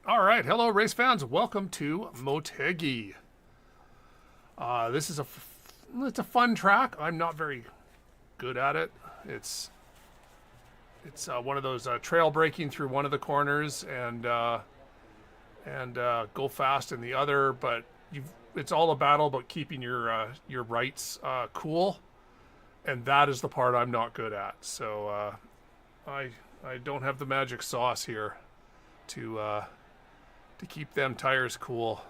All right, hello race fans. Welcome to Motegi. This is it's a fun track. I'm not very good at it. It's one of those trail braking through one of the corners and go fast in the other. But it's all a battle about keeping your rights cool, and that is the part I'm not good at. So I don't have the magic sauce here to keep them tires cool.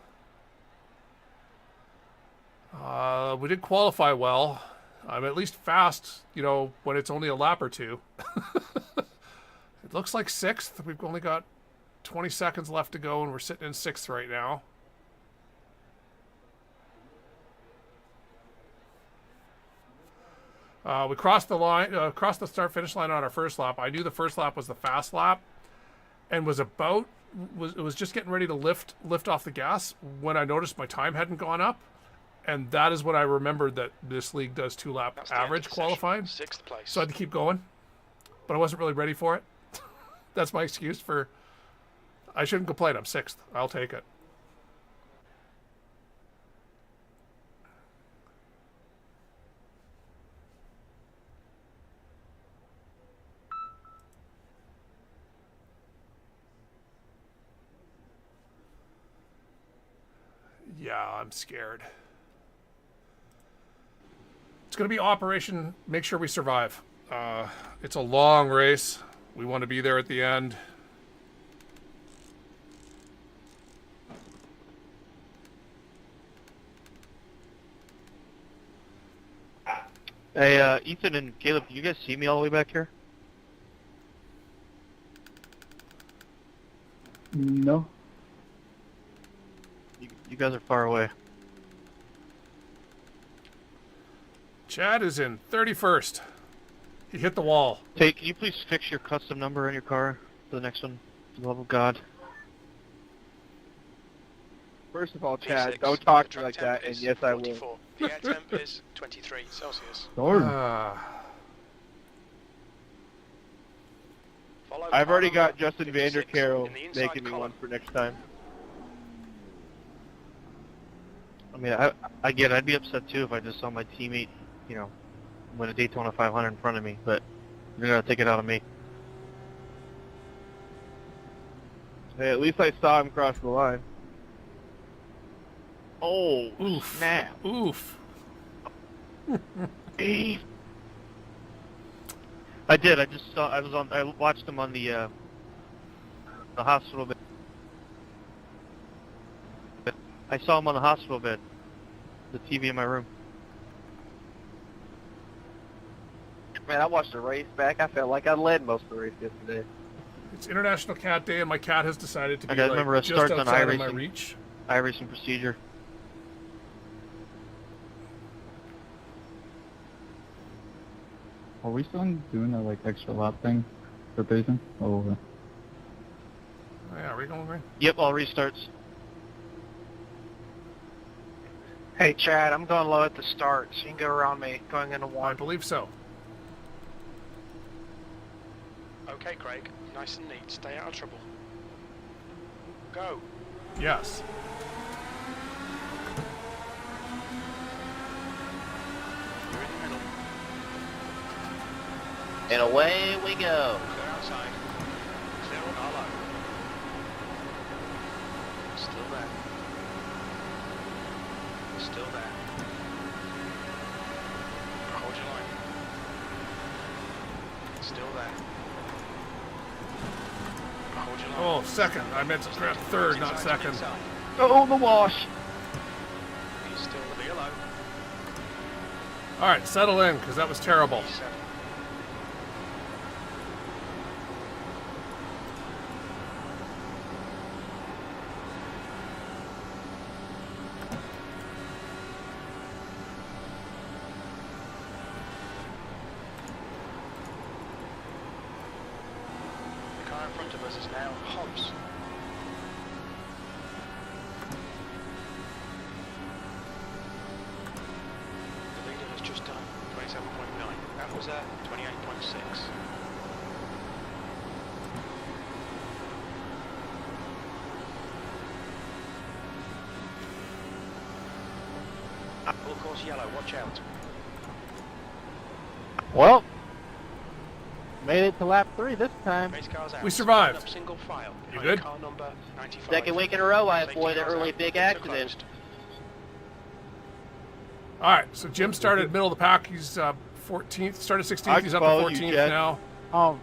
We did qualify well. I'm at least fast, when it's only a lap or two. It looks like 6th. We've only got 20 seconds left to go, and we're sitting in 6th right now. We crossed the line, crossed the start-finish line on our first lap. I knew the first lap was the fast lap, and was just getting ready to lift off the gas when I noticed my time hadn't gone up, and that is when I remembered that this league does 2-lap average qualifying. 6th place. So I had to keep going, but I wasn't really ready for it. That's my excuse for. I shouldn't complain. I'm 6th. I'll take it. Yeah, I'm scared. It's going to be Operation Make Sure We Survive. It's a long race. We want to be there at the end. Hey, Ethan and Caleb, can you guys see me all the way back here? No. You guys are far away. Chad is in 31st. He hit the wall. Hey, can you please fix your custom number on your car for the next one? For the love of God. First of all, Chad, P6, don't talk the to me like track that, and temp yes, is I will. 44. The air temp is 23 Celsius. Darn. Follow I've already car got Justin 56 Vandercaro in the inside making me column. one for next time. I mean, again, I'd be upset too if I just saw my teammate, win a Daytona 500 in front of me, but you're gonna take it out of me. Hey, at least I saw him cross the line. Oh, Oof. snap. Oof. I did. I watched him on the hospital bed. I saw him on the hospital bed. The TV in my room. Man, I watched the race back. I felt like I led most of the race yesterday. It's International Cat Day, and my cat has decided to be I gotta remember it just starts on outside of my iRacing. reach. iRacing procedure. Are we still doing that like extra lap thing for pacing? Oh, okay. Yeah, are we going green? Yep, all restarts. Hey Chad, I'm going low at the start, so you can go around me, going into I one. believe so. Okay, Craig. Nice and neat. Stay out of trouble. Go. Yes. You're in the middle. And away we go. Clear outside. Clear on our low. Still there. Still there. Hold your line. Still there. Hold your line. Oh, second. I meant to grab third, not second. Inside. Oh, the wash! He's still clear low. All right, settle in, because that was terrible. He's The car in front of us is now Hobbs. The leader has just done 27.9. That was 28.6. Full course yellow, watch out. Well, made it to lap 3 this time. Race cars out. We survived. Line up single file. You behind good? Car number 95. Second week in a row, I Safety avoided an cars early out. big Pits are accident. closed. All right, so Jim started middle of the pack. He's 14th, started 16th. I He's up follow to you, 14th Chad. now. Oh,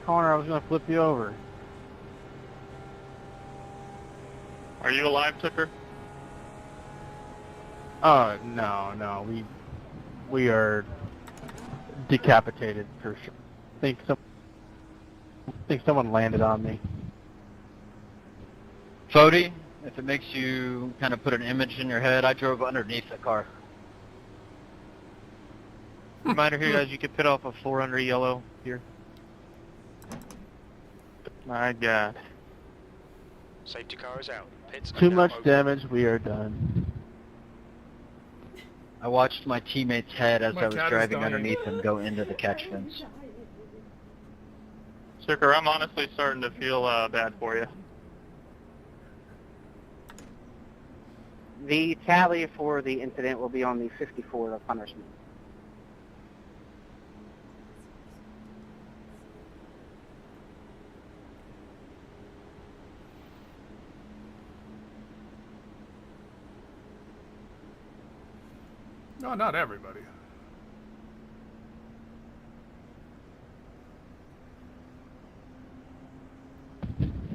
Connor, I was going to flip you over. Are you alive, Tucker? Oh, no, we are decapitated for sure. Think someone landed on me. Fody, if it makes you kind of put an image in your head, I drove underneath the car. Reminder here, guys, you can pit off a 4 under yellow here. My God. Safety car is out. Pits are Too now much open. damage, we are done. I watched my teammate's head as My I was cat is driving dying. underneath him go into the catch fence. Tucker, I'm honestly starting to feel bad for you. The tally for the incident will be on the 54 of punishment. No, not everybody.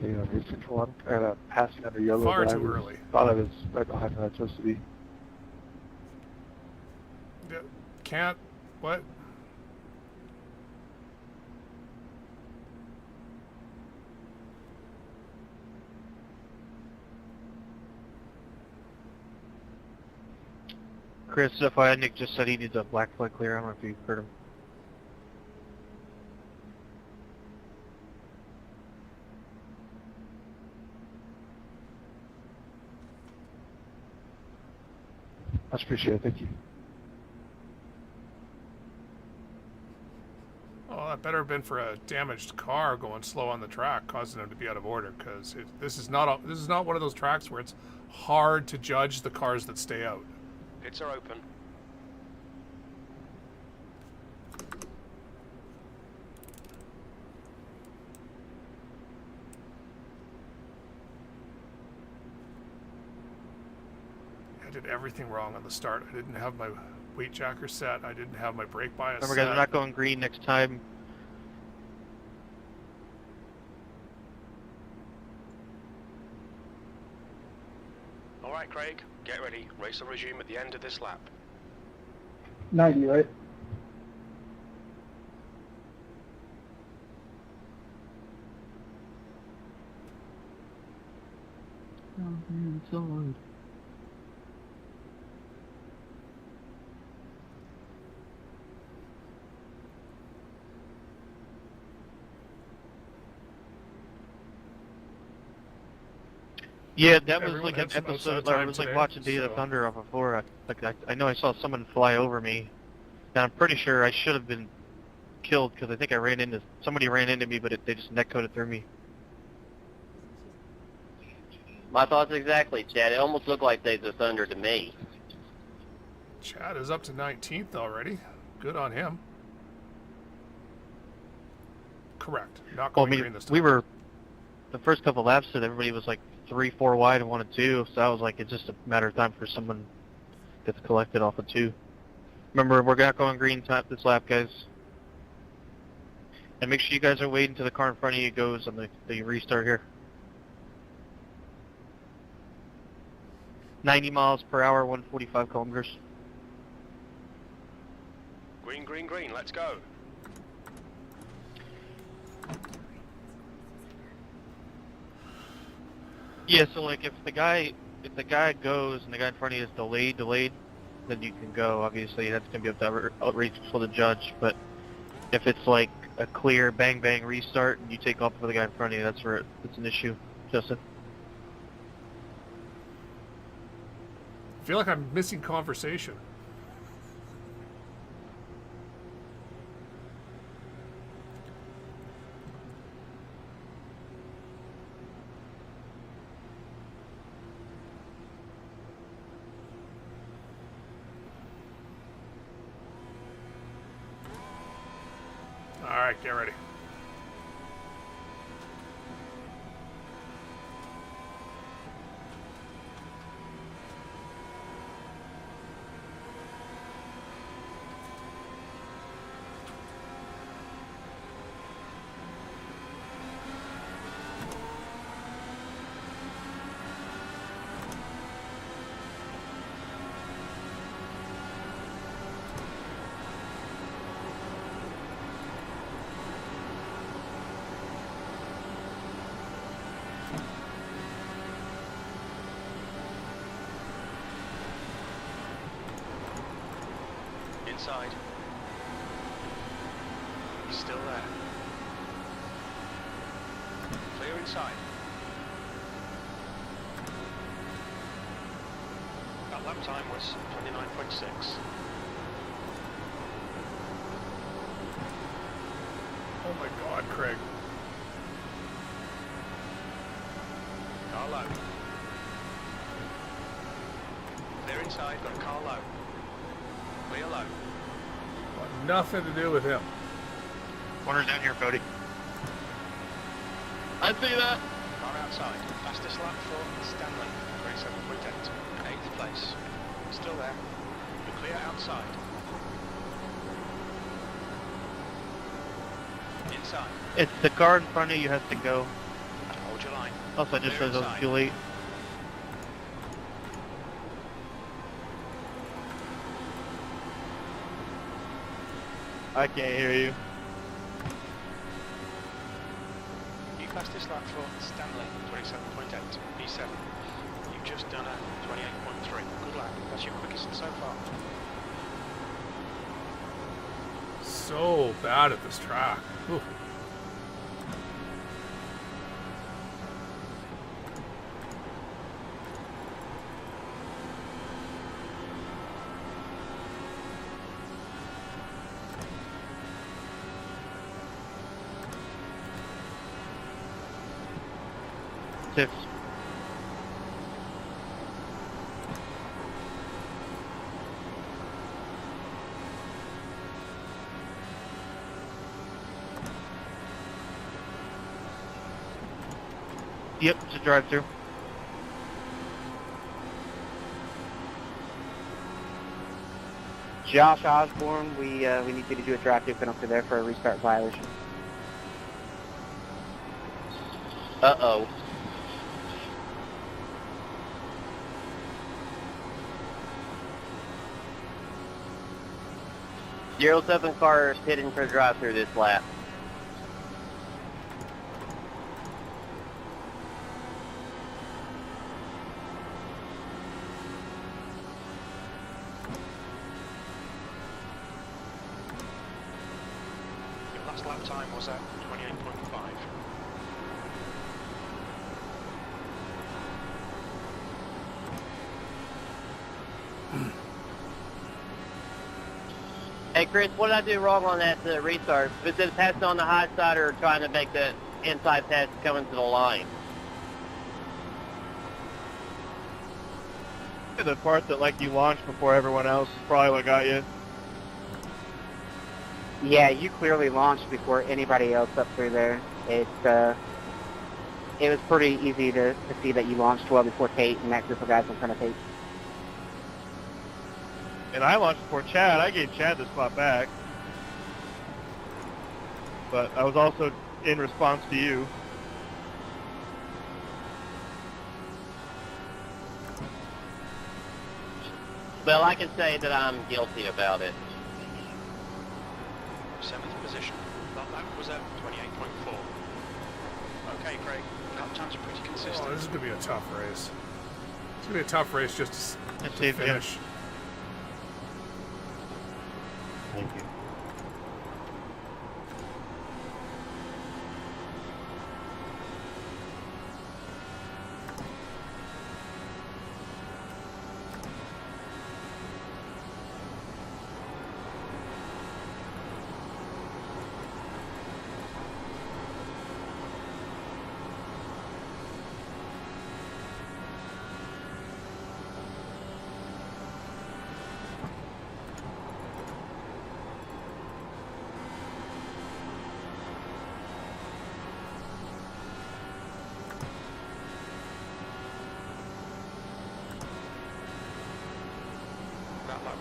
You know, he's controlling and passing under yellow. Far but I too was- early. Thought I was right behind where I was supposed to be. Yeah, can't. What? Chris, FYI, Nick just said he needs a black flag clear. I don't know if you heard him. Much appreciated. Thank you. Oh, that better have been for a damaged car going slow on the track, causing him to be out of order. Because this is not one of those tracks where it's hard to judge the cars that stay out. Pits are open. I did everything wrong on the start. I didn't have my weight jacker set. I didn't have my brake bias Remember, set. guys, we're not going green next time. All right, Craig, get ready. Race will resume at the end of this lap. 90, right? Yeah, that was Everyone like had an some episode outside where I time was like today, watching Day of the so- Thunder off of 4. I know I saw someone fly over me, and I'm pretty sure I should have been killed because I think somebody ran into me, but they just neck coated through me. My thoughts exactly, Chad. It almost looked like Days of Thunder to me. Chad is up to 19th already. Good on him. Correct. Not Well, going I mean, green this time. we were the first couple laps that everybody was like 3-4 wide and 1 and 2, so I was like, it's just a matter of time for someone gets collected off of 2. Remember, we're not going green top this lap, guys. And make sure you guys are waiting till the car in front of you goes on the restart here. 90 miles per hour, 145 kilometers. Green, green, green. Let's go. Yeah, so like if the guy goes and the guy in front of you is delayed, then you can go. Obviously, that's gonna be up to outreach for the judge. But if it's like a clear bang bang restart and you take off for the guy in front of you, that's where it's an issue, Justin. I feel like I'm missing conversation. Get ready. Inside. He's still there. Clear inside. That lap time was 29.6. Oh my God, Craig. Car low. Clear inside, got a car low. Clear low. Got nothing to do with him. Corner's down here, Cody. I see that. Car outside. Fastest lap for Stanley. 27.8. 8th place. Still there. You're clear outside. Inside. It's the car in front of you has to go. Hold your line. Also, it just Clear says it was inside. too late. I can't hear you. New fastest lap for Stanley. 27.8. P7. You've just done a 28.3. Good lap. That's your quickest so far. So bad at this track. Ooh. Six. Yep, it's a drive-through. Josh Osborne, we need you to do a drive-through penalty there for a restart violation. Uh-oh. Zero-7 car is hitting for the drive-through this lap. Your last lap time was at 28.5. Hey Chris, what did I do wrong on that restart? Was it passing on the high side or trying to make the inside pass coming to the line? The part that like you launched before everyone else is probably what got you. Yeah, you clearly launched before anybody else up through there. It was pretty easy to see that you launched well before Tate and that group of guys in front of Tate. And I launched before Chad. I gave Chad the spot back. But I was also in response to you. Well, I can say that I'm guilty about it. 7th position. That lap was at 28.4. Okay, Craig. Lap times are pretty consistent. Oh, this is going to be a tough race. It's going to be a tough race just to see if finish. Thank you.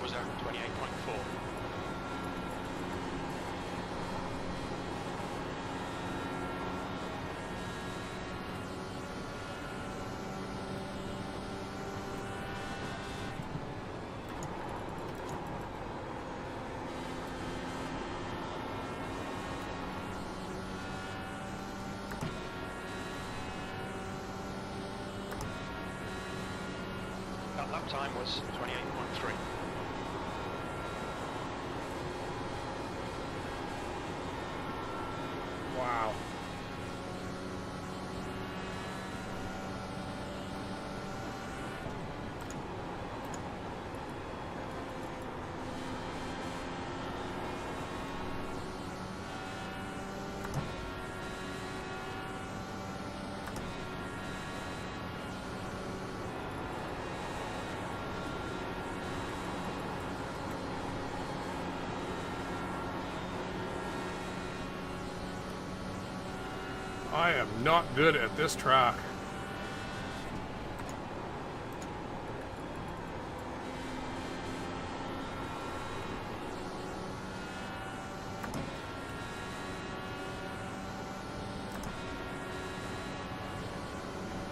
was at 28.4. That lap time was 28.3. Wow. I am not good at this track.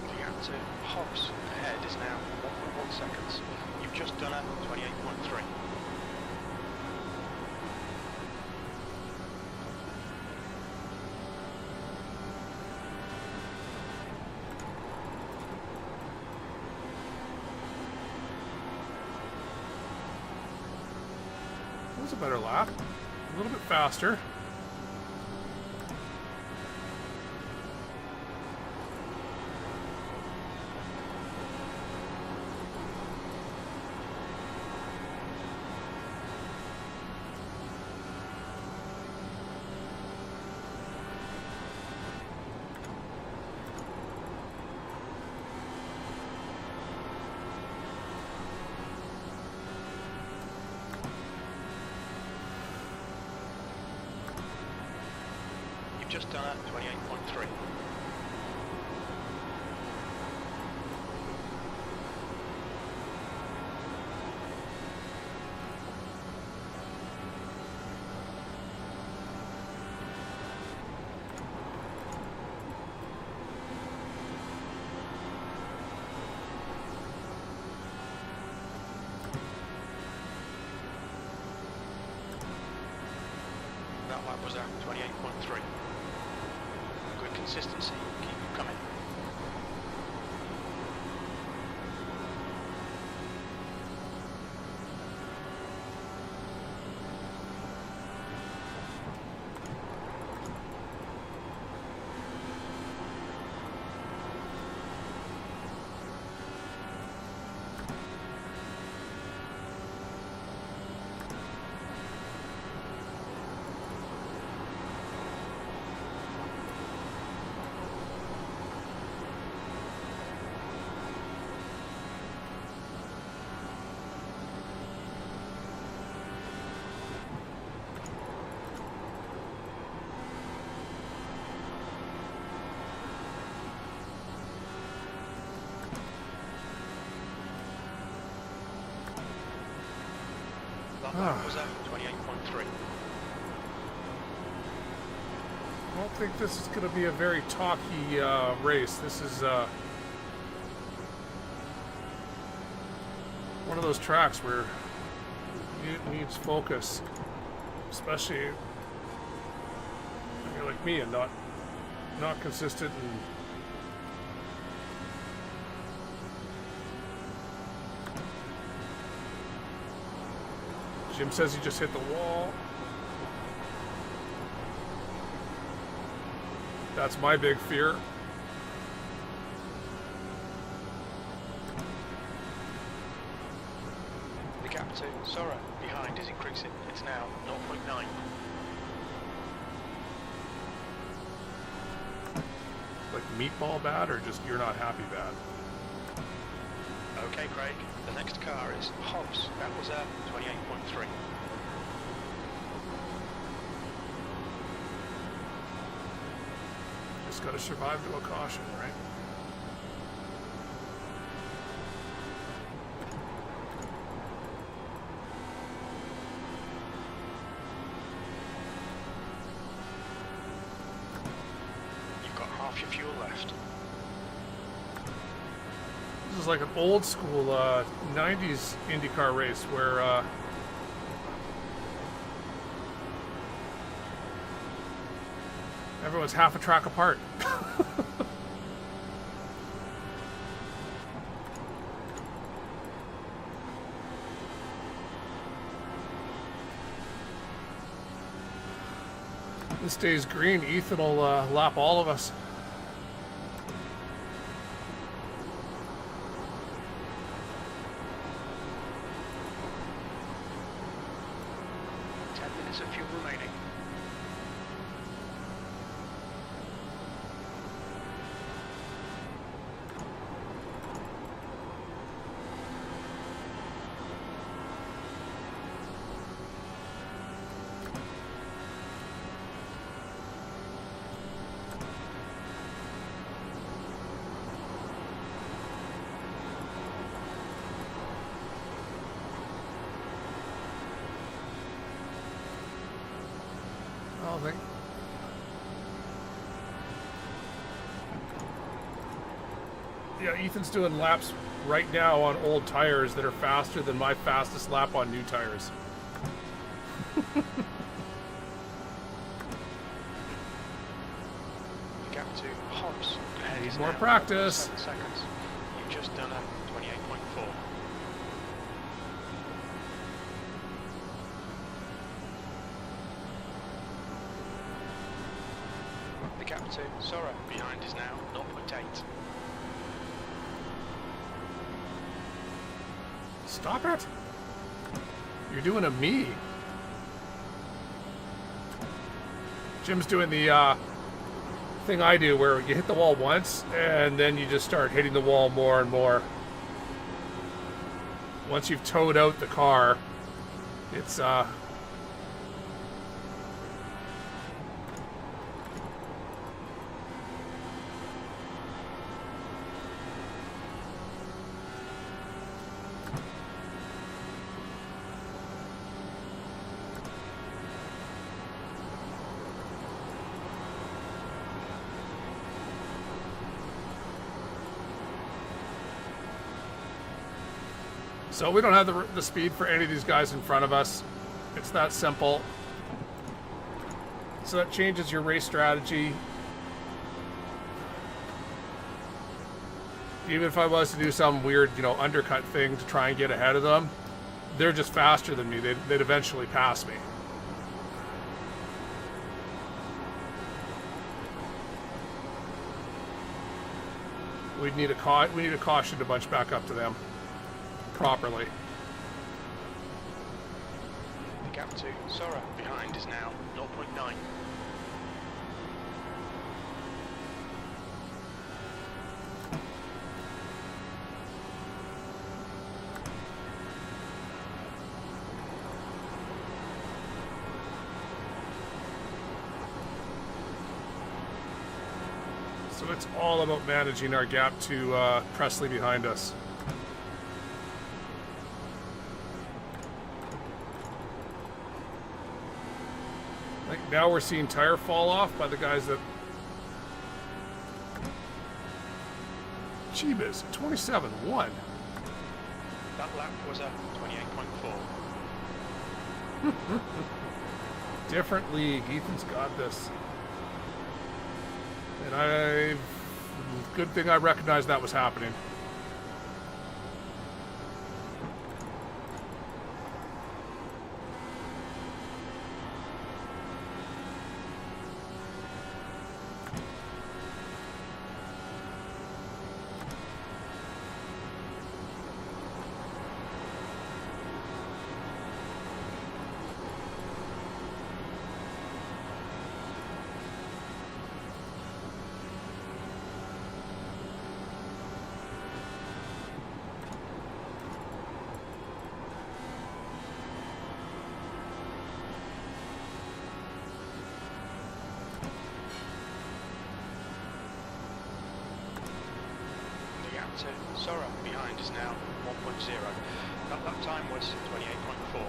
The gap to Hobbs ahead is now 1.1 seconds. You've just done a 28.3. That was a better lap. A little bit faster. Just done at 28.3. That lap was at 28.3. Good consistency, keep it coming. That was at 28.3. I don't think this is going to be a very talky race. This is one of those tracks where it needs focus, especially if you're like me and not consistent and Jim says he just hit the wall. That's my big fear. The gap to Sora behind is increasing. It's now 0.9. Like meatball bad or just you're not happy bad? Okay, Craig. The next car is Hobbs. That was at 28.3. Just gotta survive to a caution, right? This is like an old school 90s IndyCar race where everyone's half a track apart. This stays green, Ethan will lap all of us. Of fuel remaining. Thing. Yeah, Ethan's doing laps right now on old tires that are faster than my fastest lap on new tires. Gap to Hobbs. Need more practice. 7 seconds. You've just done a 28.4. The gap to Sora behind is now 0.8. Stop it! You're doing a me. Jim's doing the thing I do where you hit the wall once and then you just start hitting the wall more and more. Once you've towed out the car, it's so we don't have the speed for any of these guys in front of us. It's that simple. So that changes your race strategy. Even if I was to do some weird, undercut thing to try and get ahead of them, they're just faster than me. They'd eventually pass me. We need a caution to bunch back up to them properly. The gap to Sora behind is now 0.9. So it's all about managing our gap to Presley behind us. Like now we're seeing tire fall off by the guys that... Jeebus, 27.1. That lap was a 28.4. Different league. Ethan's got this. And good thing I recognized that was happening. Sora behind is now 1.0. That lap time was 28.4.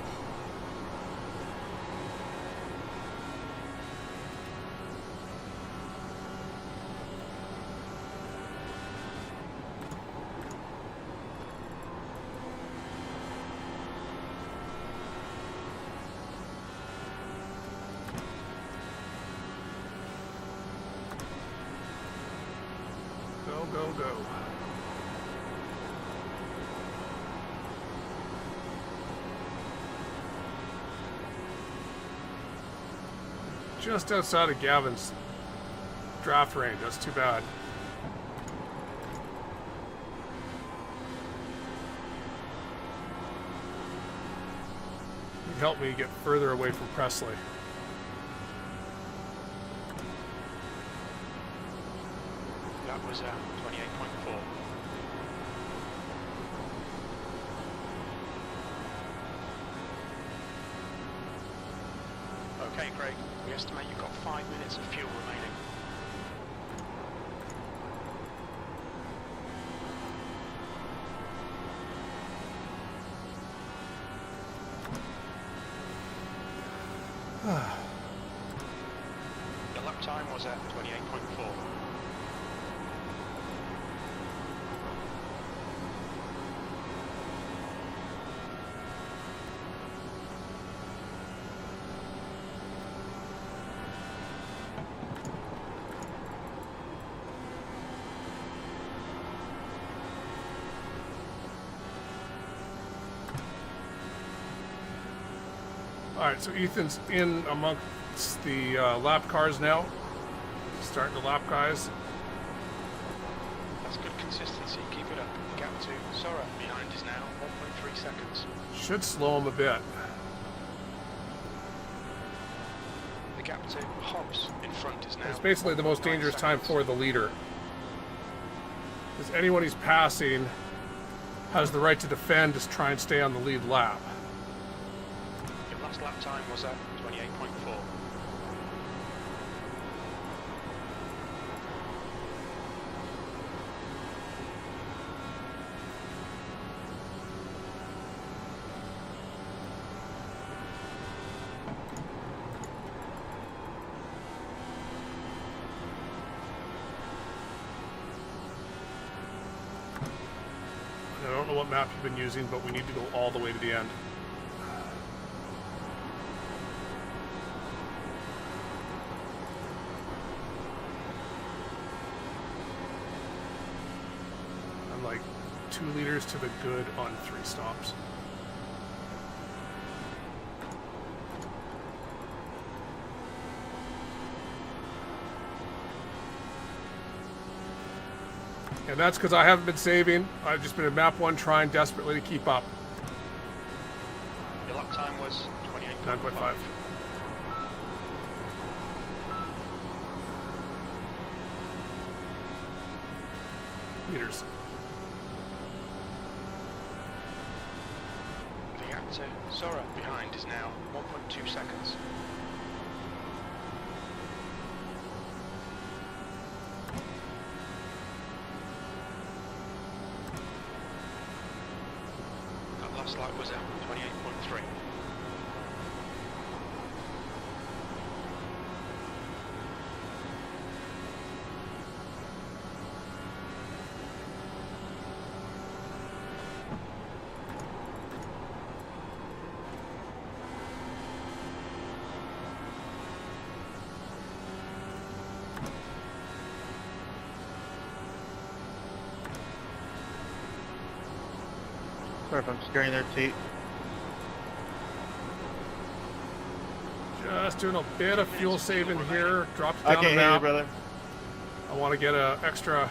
go. Just outside of Gavin's draft range. That's too bad. You'd help me get further away from Presley. That was 28.4. Okay, Craig, we estimate you've got 5 minutes of fuel remaining. The lap time was at 28.4. Alright, so Ethan's in amongst the lap cars now. Starting to lap guys. That's good consistency. Keep it up. The gap to Sora behind is now 1.3 seconds. Should slow him a bit. The gap to Hobbs in front is now. It's basically the most 1.9 dangerous time seconds. for the leader. Because anyone he's passing has the right to defend to try and stay on the lead lap. Your last lap time was at 28.4. I don't know what map you've been using, but we need to go all the way to the end. I'm like 2 liters to the good on 3 stops. And that's because I haven't been saving. I've just been in map 1 trying desperately to keep up. Your lap time was 28.5. 9.5. Meters. The gap to Sora behind is now 1.2 seconds. That last lap was at 28.3. Sorry if I'm scaring their seat. Just doing a bit of fuel saving here. Dropped it I down can't the hear you, map. brother. I want to get a extra.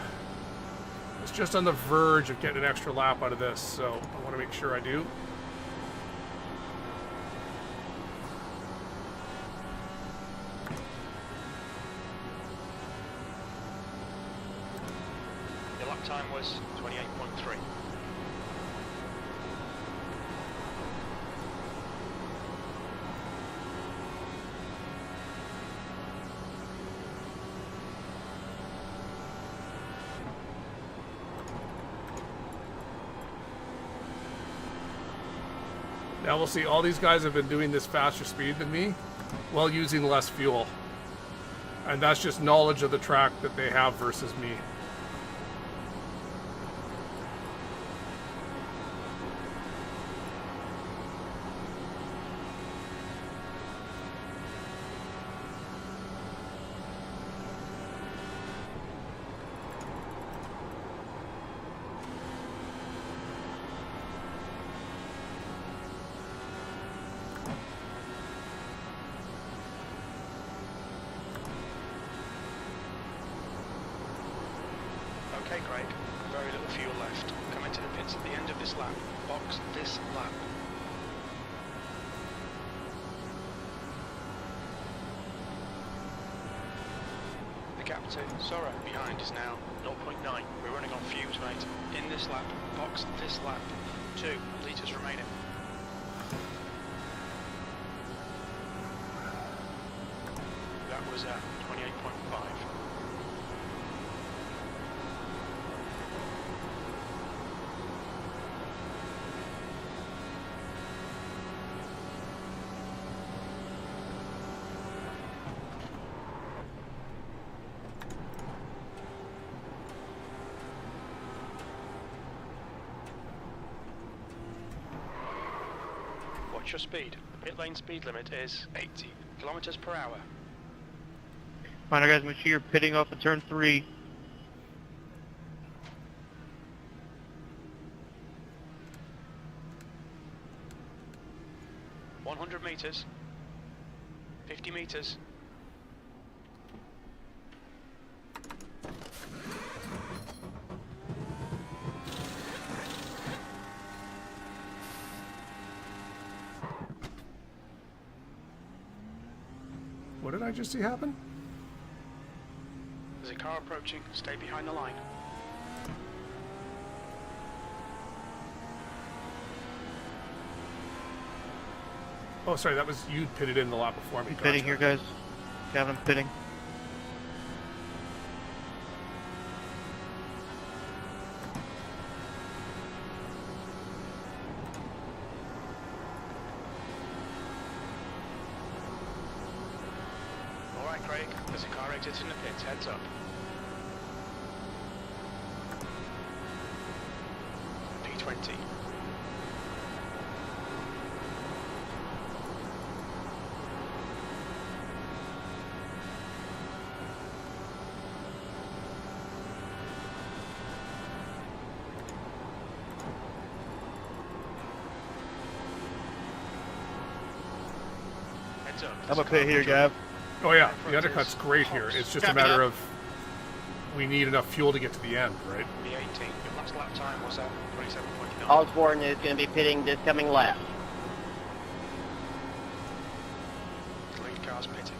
It's just on the verge of getting an extra lap out of this, so I want to make sure I do. Your lap time was 28.3. Now we'll see, all these guys have been doing this faster speed than me while using less fuel. And that's just knowledge of the track that they have versus me. fuel left. Come into the pits at the end of this lap. Box this lap. The gap to Sora behind is now 0.9. We're running on fumes, mate. In this lap, box this lap. 2 litres remaining. That was at 28.5. Watch your speed. The pit lane speed limit is 80 kilometers per hour. Fine, guys, make sure you're pitting off of turn 3. $100 meters. 50 meters. What did I just see happen? There's a car approaching. Stay behind the line. Oh, sorry, that was you pitted in the lap before me. I'm pitting here, guys. Kevin, pitting. Alright, Craig. There's a car exiting the pits. Heads up. P20. Heads up. I'm a pit here, Gav. Oh yeah, the undercut's great here. It's just a matter of we need enough fuel to get to the end, right? P18. Your last lap time was at 27.9. Osborne is going to be pitting this coming lap. The lead car's pitting.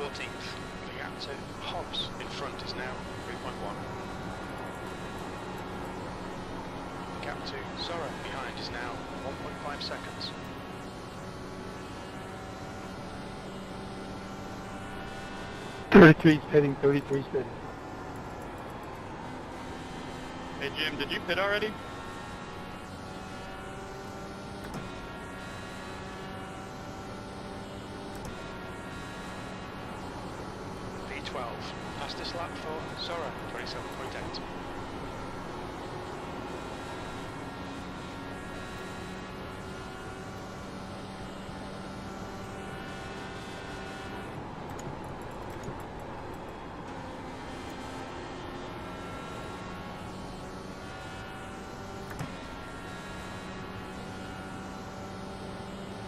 The gap to Hobbs in front is now 3.1. The gap to Sora behind is now 1.5 seconds. Pitting, 33 pitting. Hey Jim, did you pit already? P12. Fastest lap for Sora, 27.8.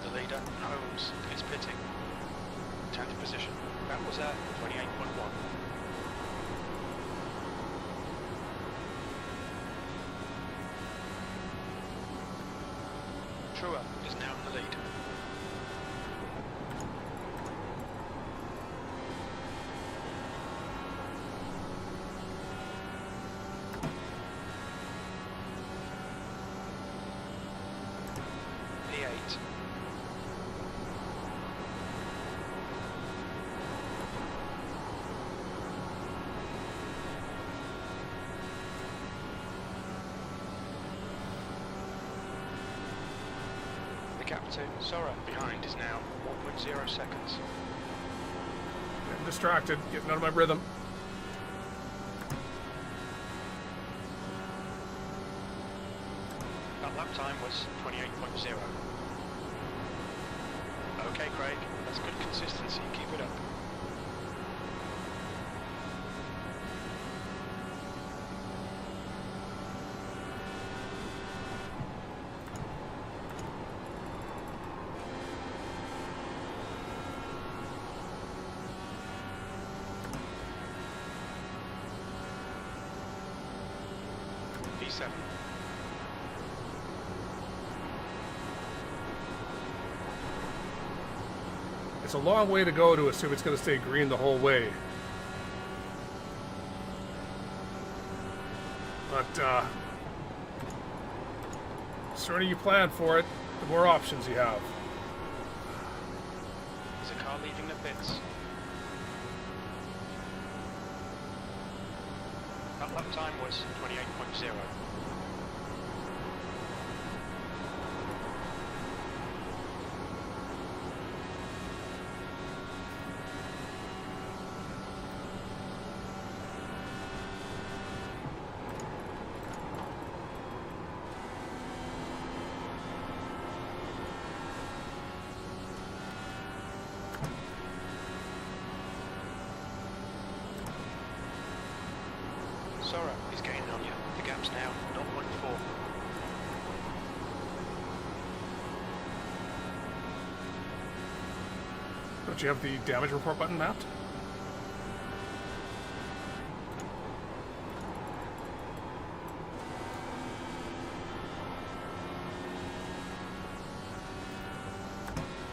The leader, Holmes, is pitting. 10th position. That was at 28.1. Trua is now in the lead. P8. The gap to Sora behind is now 1.0 seconds. I'm distracted, getting out of my rhythm. That lap time was 28.0. Okay, Craig, that's good consistency. Keep it up. P7. It's a long way to go to assume it's going to stay green the whole way. But the sooner you plan for it, the more options you have. There's a car leaving the pits. That lap time was 28.0. Sora is gaining on you. The gap's now 0.4. Don't you have the damage report button mapped?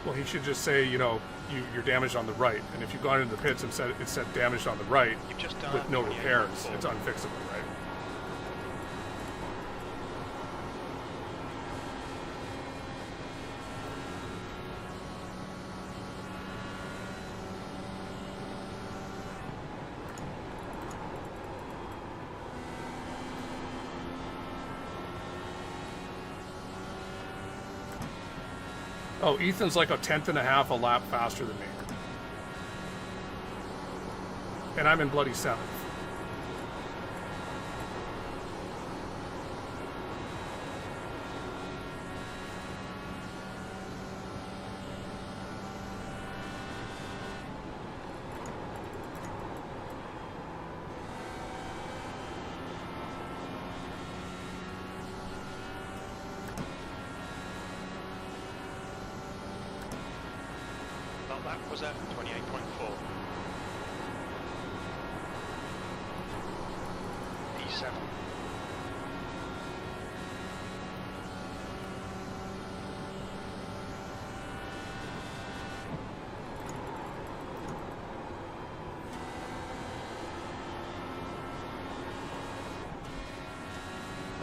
Well, he should just say, you know, you're damaged on the right, and if you've gone into the pits and it said damaged on the right You've just done with no 28.4. repairs, it's unfixable, right? Oh, Ethan's like a 10th a lap faster than me. And I'm in bloody 7th. That lap was at 28.4. P7.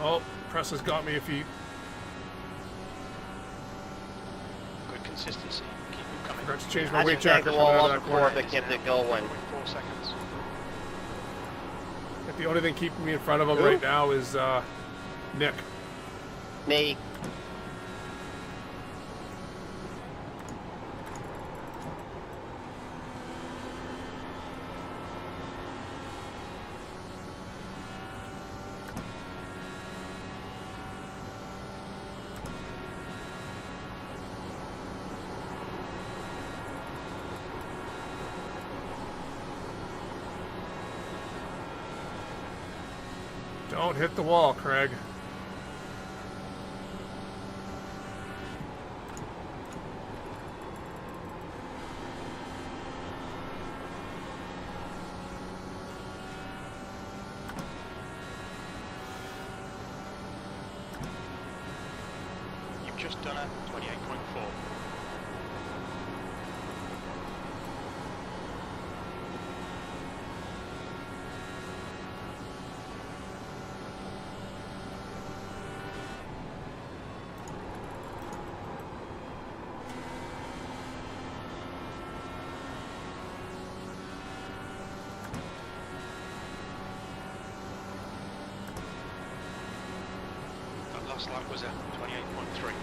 Oh, Press has got me if he Good consistency. Keep them coming. forgot to change my I weight just tagged tracker the coming wall out up of that before, corner. but kept it going. 4 seconds. But the only thing keeping me in front of him right now is Nick. Me. Don't hit the wall, Craig. You've just done a 28.4. That last lap was at 28.3.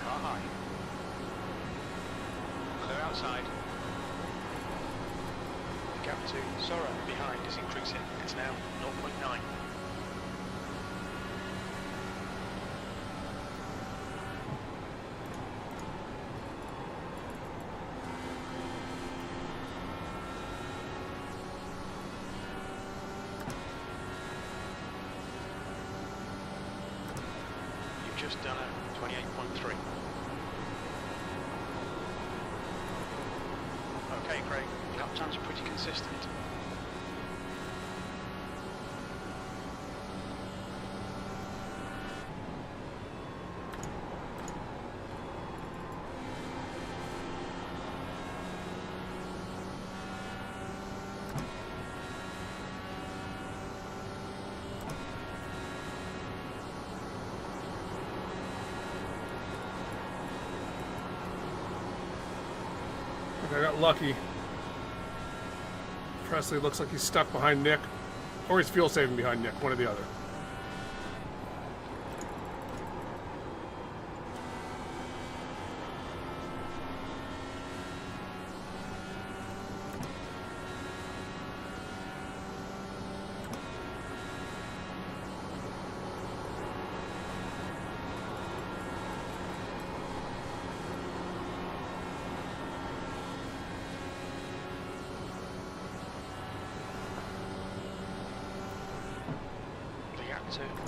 Car high. Clear outside. The gap to Sora behind is increasing. It's now 0.9. just done a 28.3. Okay, Craig, lap times are pretty consistent. I got lucky. Presley looks like he's stuck behind Nick, or he's fuel saving behind Nick, one or the other.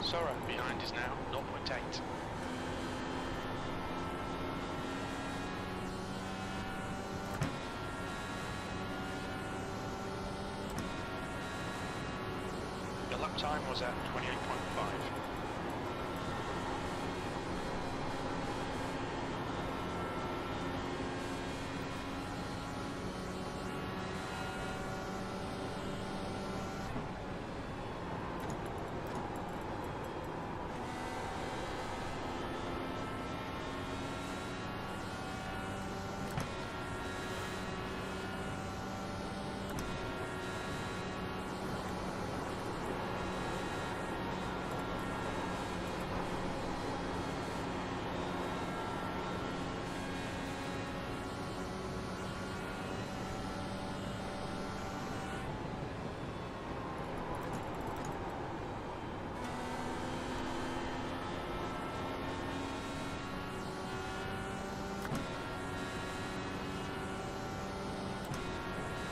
Sora behind is now 0.8. Your lap time was at 28.5.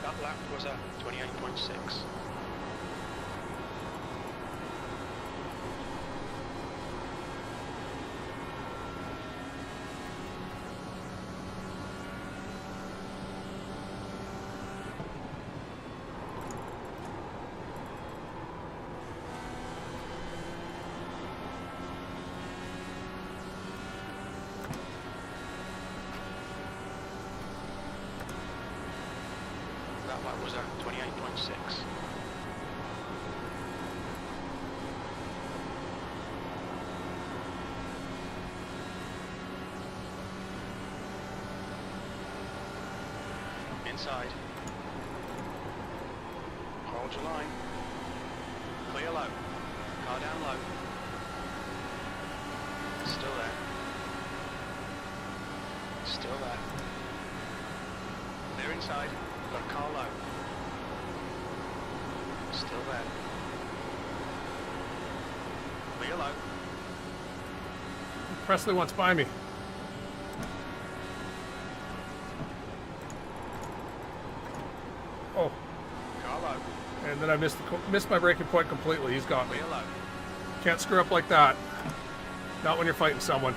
That lap was at 28.6. That lap was at 28.6. Inside. Hold your line. Clear low. Car down low. Still there. Still there. Clear inside. Got car low. Still there. Clear low. Presley wants by me. Oh. Car low. And then I missed my braking point completely. He's got me. Clear low. Can't screw up like that. Not when you're fighting someone.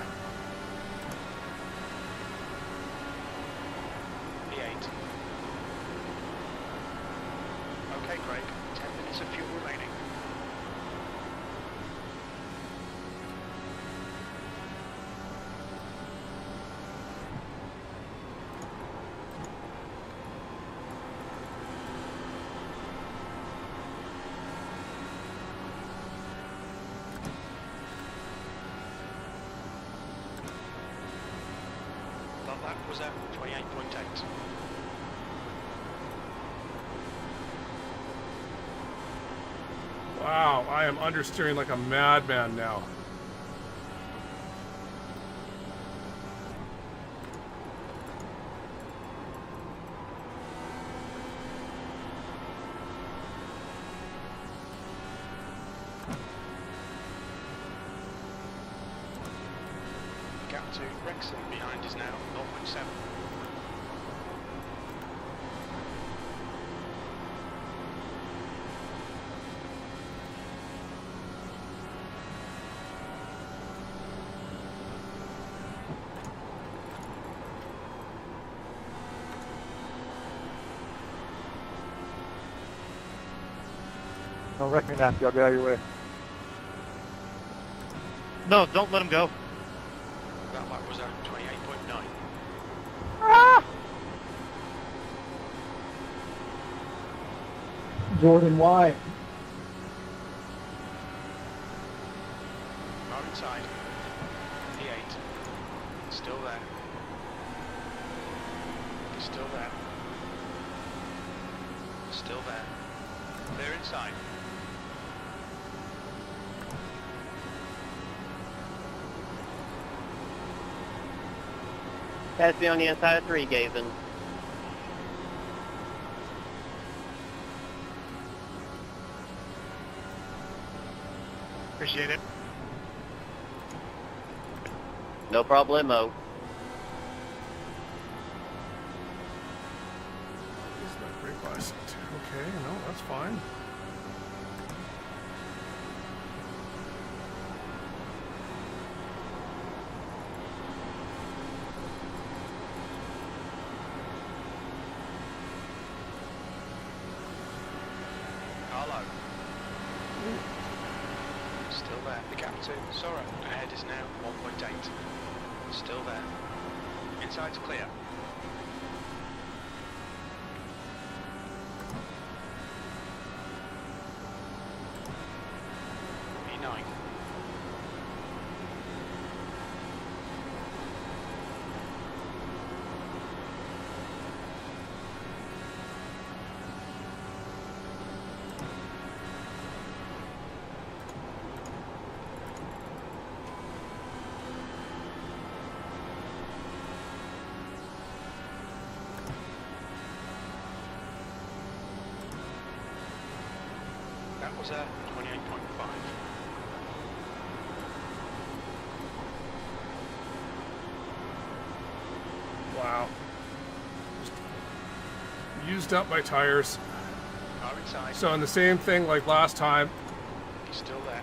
P8. Okay, Craig. 10 minutes of fuel remaining. That was at 28.8. Wow, I am understeering like a madman now. Gap to Racing behind is now 0.7. Don't wreck me, nasty. I'll get out of your way. No, don't let him go. That lap was at 28.9. Jordan, why? Car inside. P8. Still there. Still there. Still there. They're inside. Pass me on the inside of 3, Gavin. Appreciate it. No problemo. This is my brake license. Okay, no, that's fine. Carlo. Still there. The gap to Sora ahead is now 1.8. Still there. Inside's clear. P9. That was a 28.5. Wow. Just used up my tires. Car inside. So in the same thing like last time, He's still there.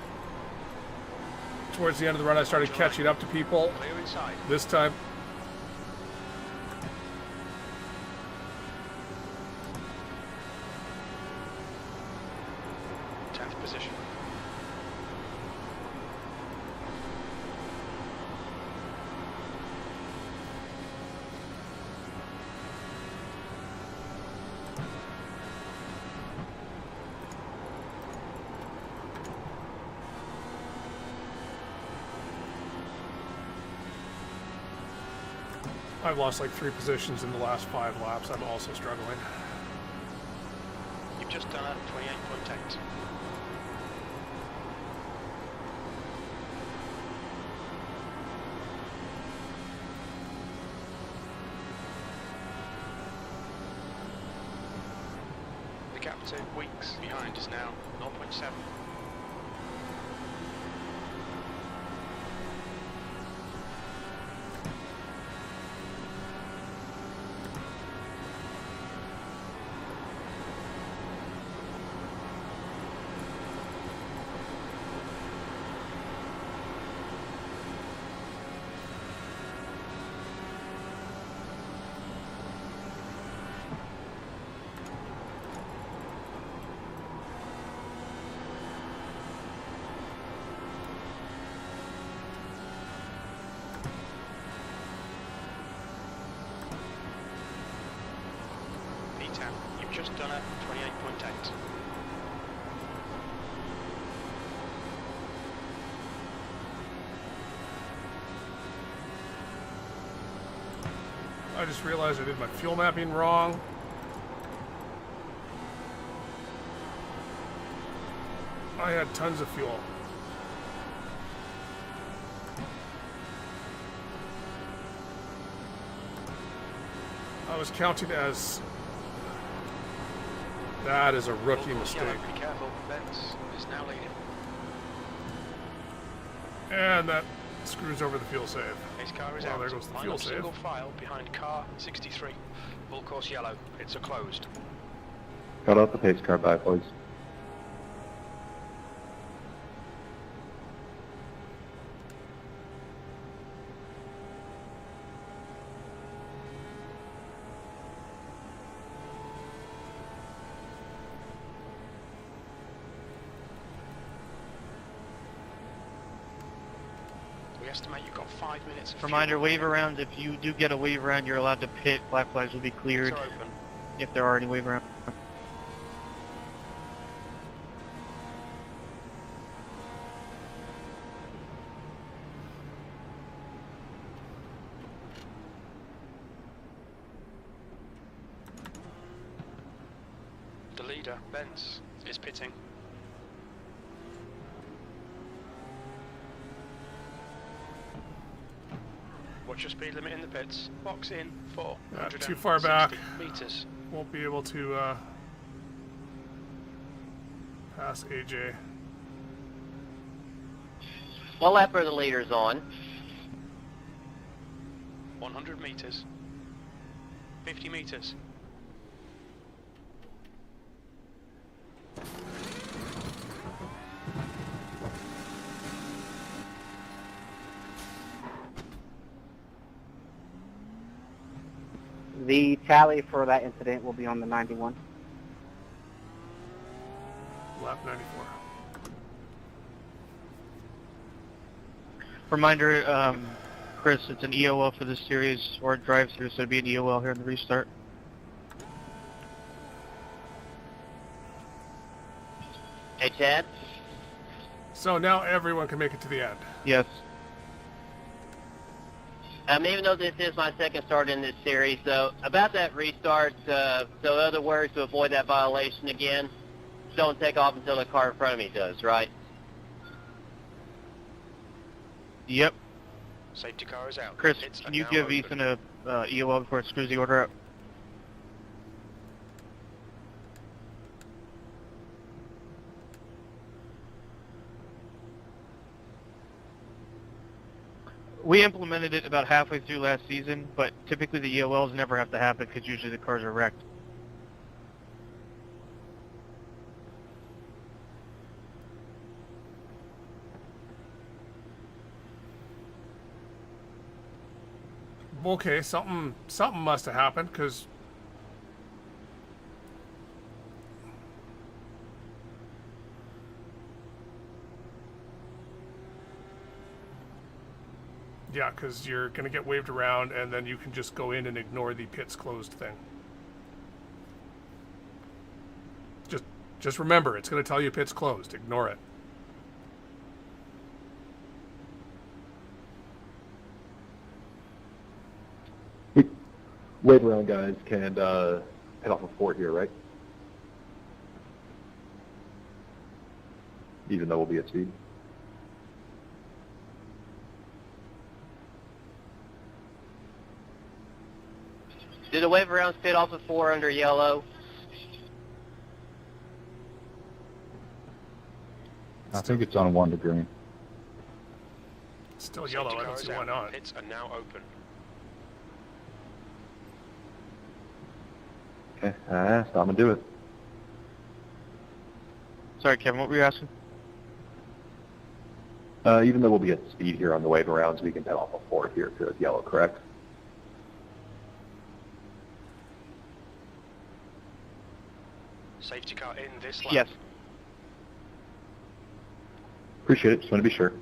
towards the end of the run, I started catching up to people. Clear inside. This time, Position. I've lost like 3 positions in the last 5 laps. I'm also struggling. You've just done a 28.8. The gap to Weeks behind is now 0.7. You've just done a 28.8. I just realized I did my fuel mapping wrong. I had tons of fuel. I was counting as... That is a rookie mistake. Be careful, Benz is now leading. And that screws over the fuel save. His car is Well, out. there goes the Line fuel up save. single file behind car 63. Full course yellow. It's a closed. Got out the pace car back, boys. We estimate you've got 5 minutes of Reminder, fuel wave remaining. around. If you do get a wave around, you're allowed to pit. Black flags will be cleared Pits are open. if there are any wave around. The leader, Benz, is pitting. Watch your speed limit in the pits. Box in for Too far back. 160 meters. Won't be able to pass AJ. What lap are the leaders on? 100 meters. 50 meters. The tally for that incident will be on the 91. Lap 94. Reminder, Chris, it's an EOL for this series, or drive-through, so it'll be an EOL here in the restart. Hey, Chad? So now everyone can make it to the end. Yes. Even though this is my second start in this series, so about that restart, so in other words, to avoid that violation again, don't take off until the car in front of me does, right? Yep. Safety car is out. Chris, Pits are can you now give open. Ethan a EOL before it screws the order up? We implemented it about halfway through last season, but typically the EOLs never have to happen because usually the cars are wrecked. Okay, something must have happened because yeah, because you're gonna get waved around, and then you can just go in and ignore the pits closed thing. Just remember, it's gonna tell you pits closed. Ignore it. Wave around guys can head off of 4 here, right? Even though we'll be at speed. Do the wave arounds pit off of 4 under yellow? I think it's on 1 to green. It's still Safety yellow. I car don't is see why out. not. Pits are now open. Okay, stop and do it. Sorry, Kevin, what were you asking? Even though we'll be at speed here on the wave arounds, we can head off of 4 here to it's yellow, correct? Safety car in this lap. Yes. Appreciate it, just want to be sure.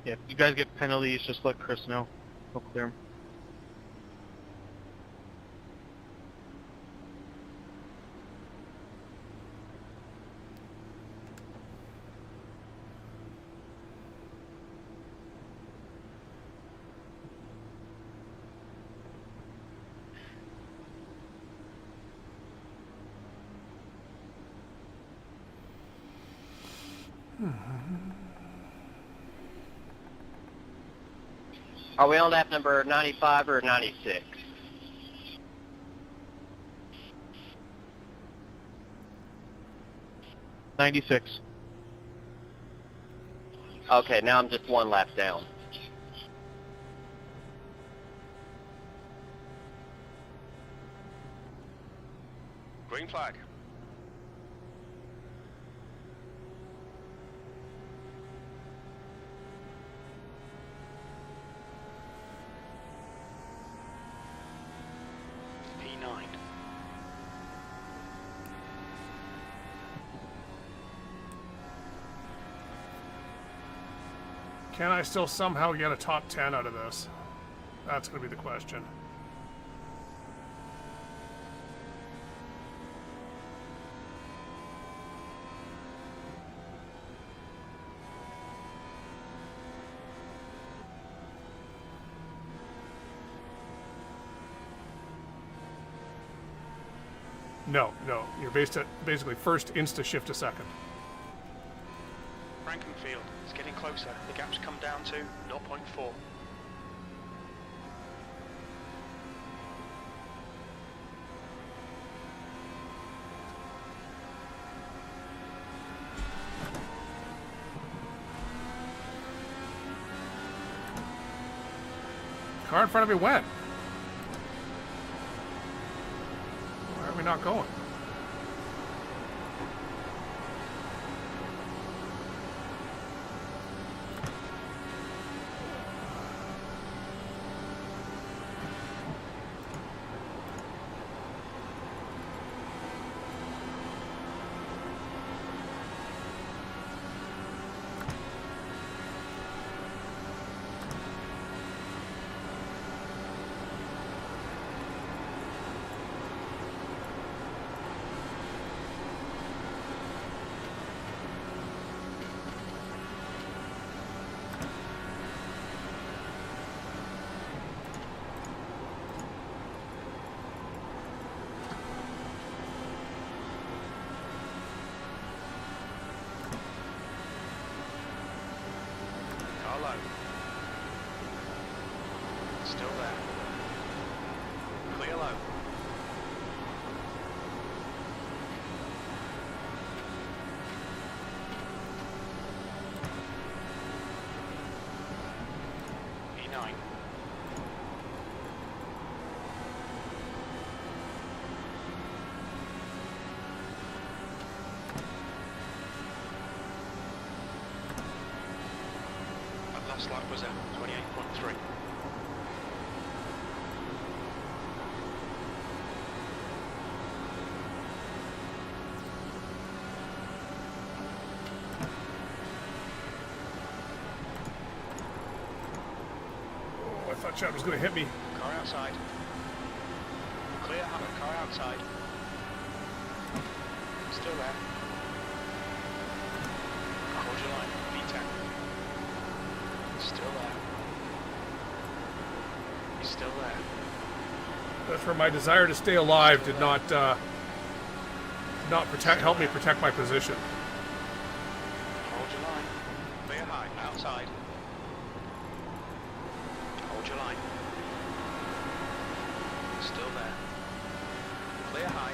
Yeah, if you guys get penalties, just let Chris know. He'll clear 'em. Are we on lap number 95 or 96? $96. Okay, now I'm just 1 lap down. Green flag. Can I still somehow get a top 10 out of this? That's going to be the question. No, you're basically first insta shift a second. Frankenfield is getting closer. The gap's come down to 0.4. Car in front of me went. Why are we not going? Still there. Clear low. E9. That last lap was at 28.3. Chad was going to hit me. Car outside. Clear, Hammer, car outside. Still there. Hold your line, V10. Still there. He's still there. That's where my desire to stay alive did not help me protect my position. Hold your line. Clear high, outside. Hold your line. Still there. Clear high.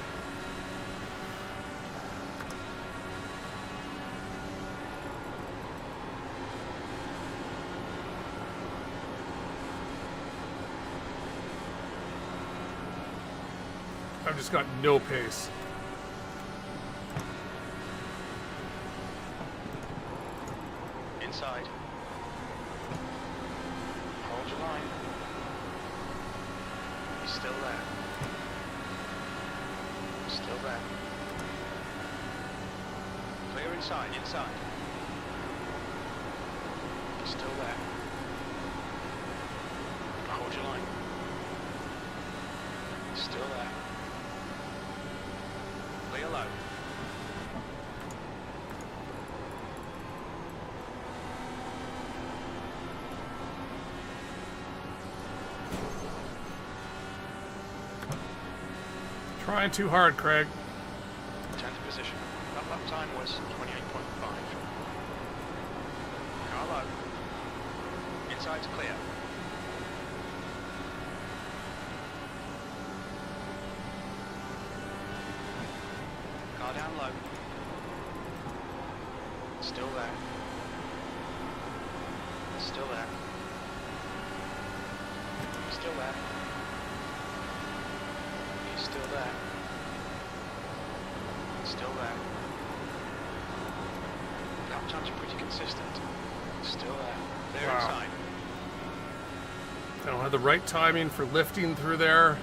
I've just got no pace. Inside. Hold your line. He's still there. Still there. Clear inside, inside. Still there. Hold your line. Still there. Clear low. Trying too hard, Craig. 10th position. That lap time was 28.5. Car low. Inside's clear. Car down low. Still there. Still there. Still there. He's still there. Still there. Lap times are pretty consistent. Still there. They're Wow. inside. I don't have the right timing for lifting through there.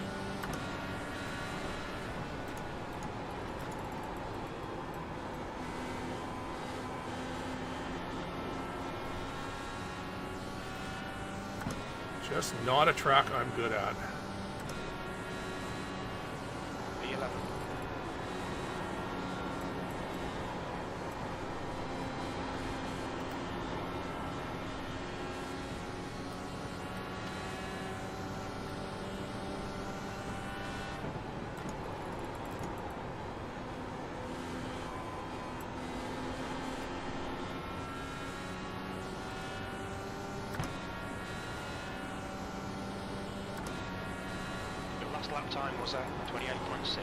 Just not a track I'm good at. P11. Lap time was at 28.6.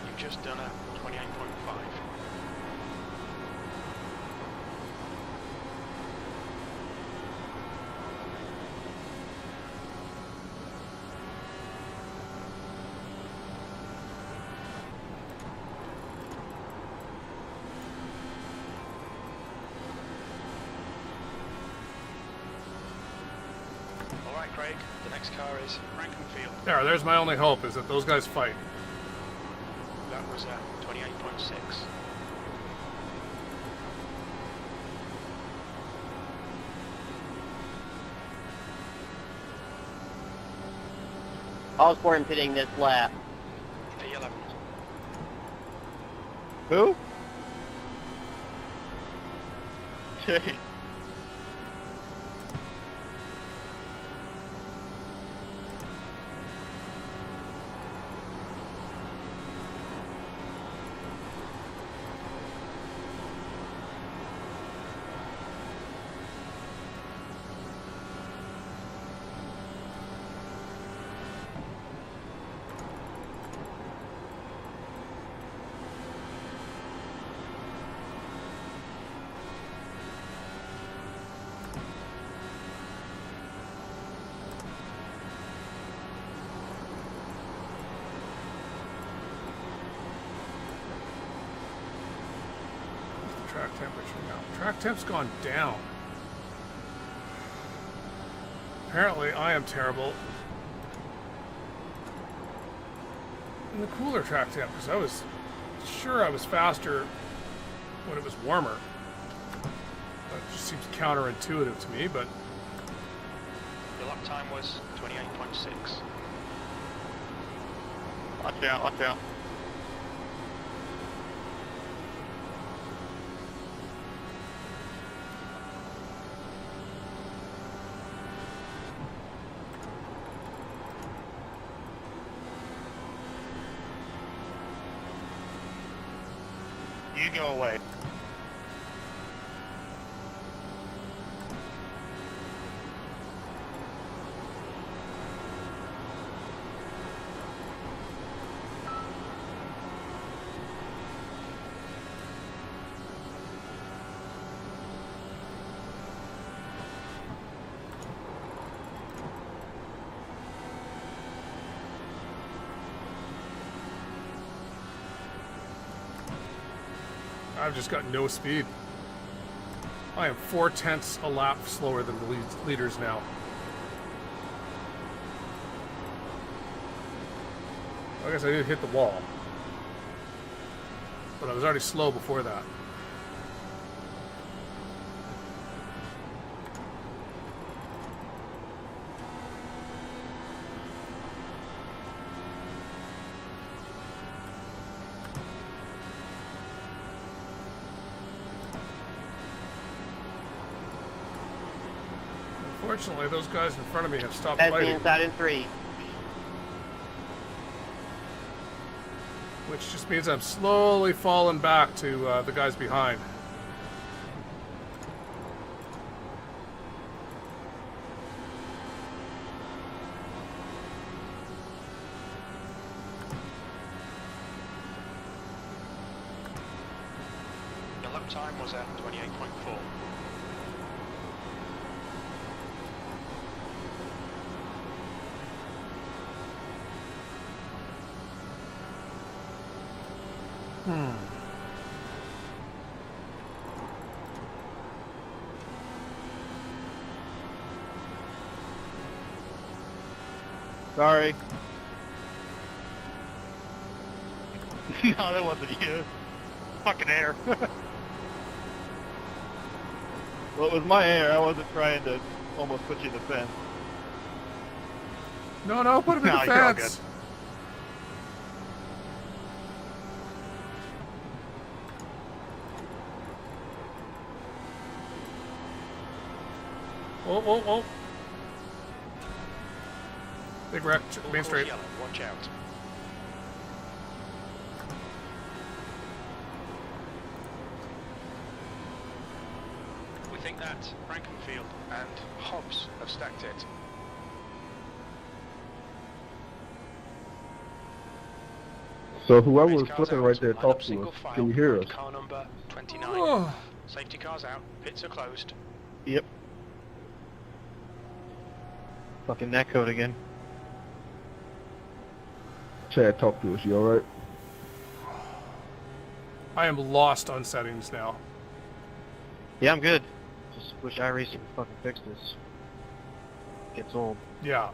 You've just done a 28.5. Alright, Craig, the next car is Rankin Field. There's my only hope, is that those guys fight. That was 28.6. All's for him hitting this lap. P11. Who? Track temperature now. Track temp's gone down. Apparently I am terrible in the cooler track temp, because I was sure I was faster when it was warmer. That just seems counterintuitive to me, but Your lap time was 28.6. Watch out, watch out. You go away. I've just got no speed. I am 4/10 a lap slower than the leaders now. I guess I did hit the wall, but I was already slow before that. Unfortunately, those guys in front of me have stopped That's the fighting, inside in 3. which just means I'm slowly falling back to the guys behind. Your lap time was at 28.4. Sorry. No, that wasn't you. Fucking air. Well, it was my air. I wasn't trying to almost put you in the fence. No, put him in No, the you're all fence. Oh. Big wreck, main straight. Yellow, watch out. We think that Frankenfield and Hobbs have stacked it. So whoever Race was cars flipping out, right there, line talk up to single us. file, Can you hear us? car number 29. Oh. Safety cars out, pits are closed. Yep. Fucking netcode again. Chad, talk to us. You alright? I am lost on settings now. Yeah, I'm good. Just wish iRacing would fucking fix this. Gets old. Yeah.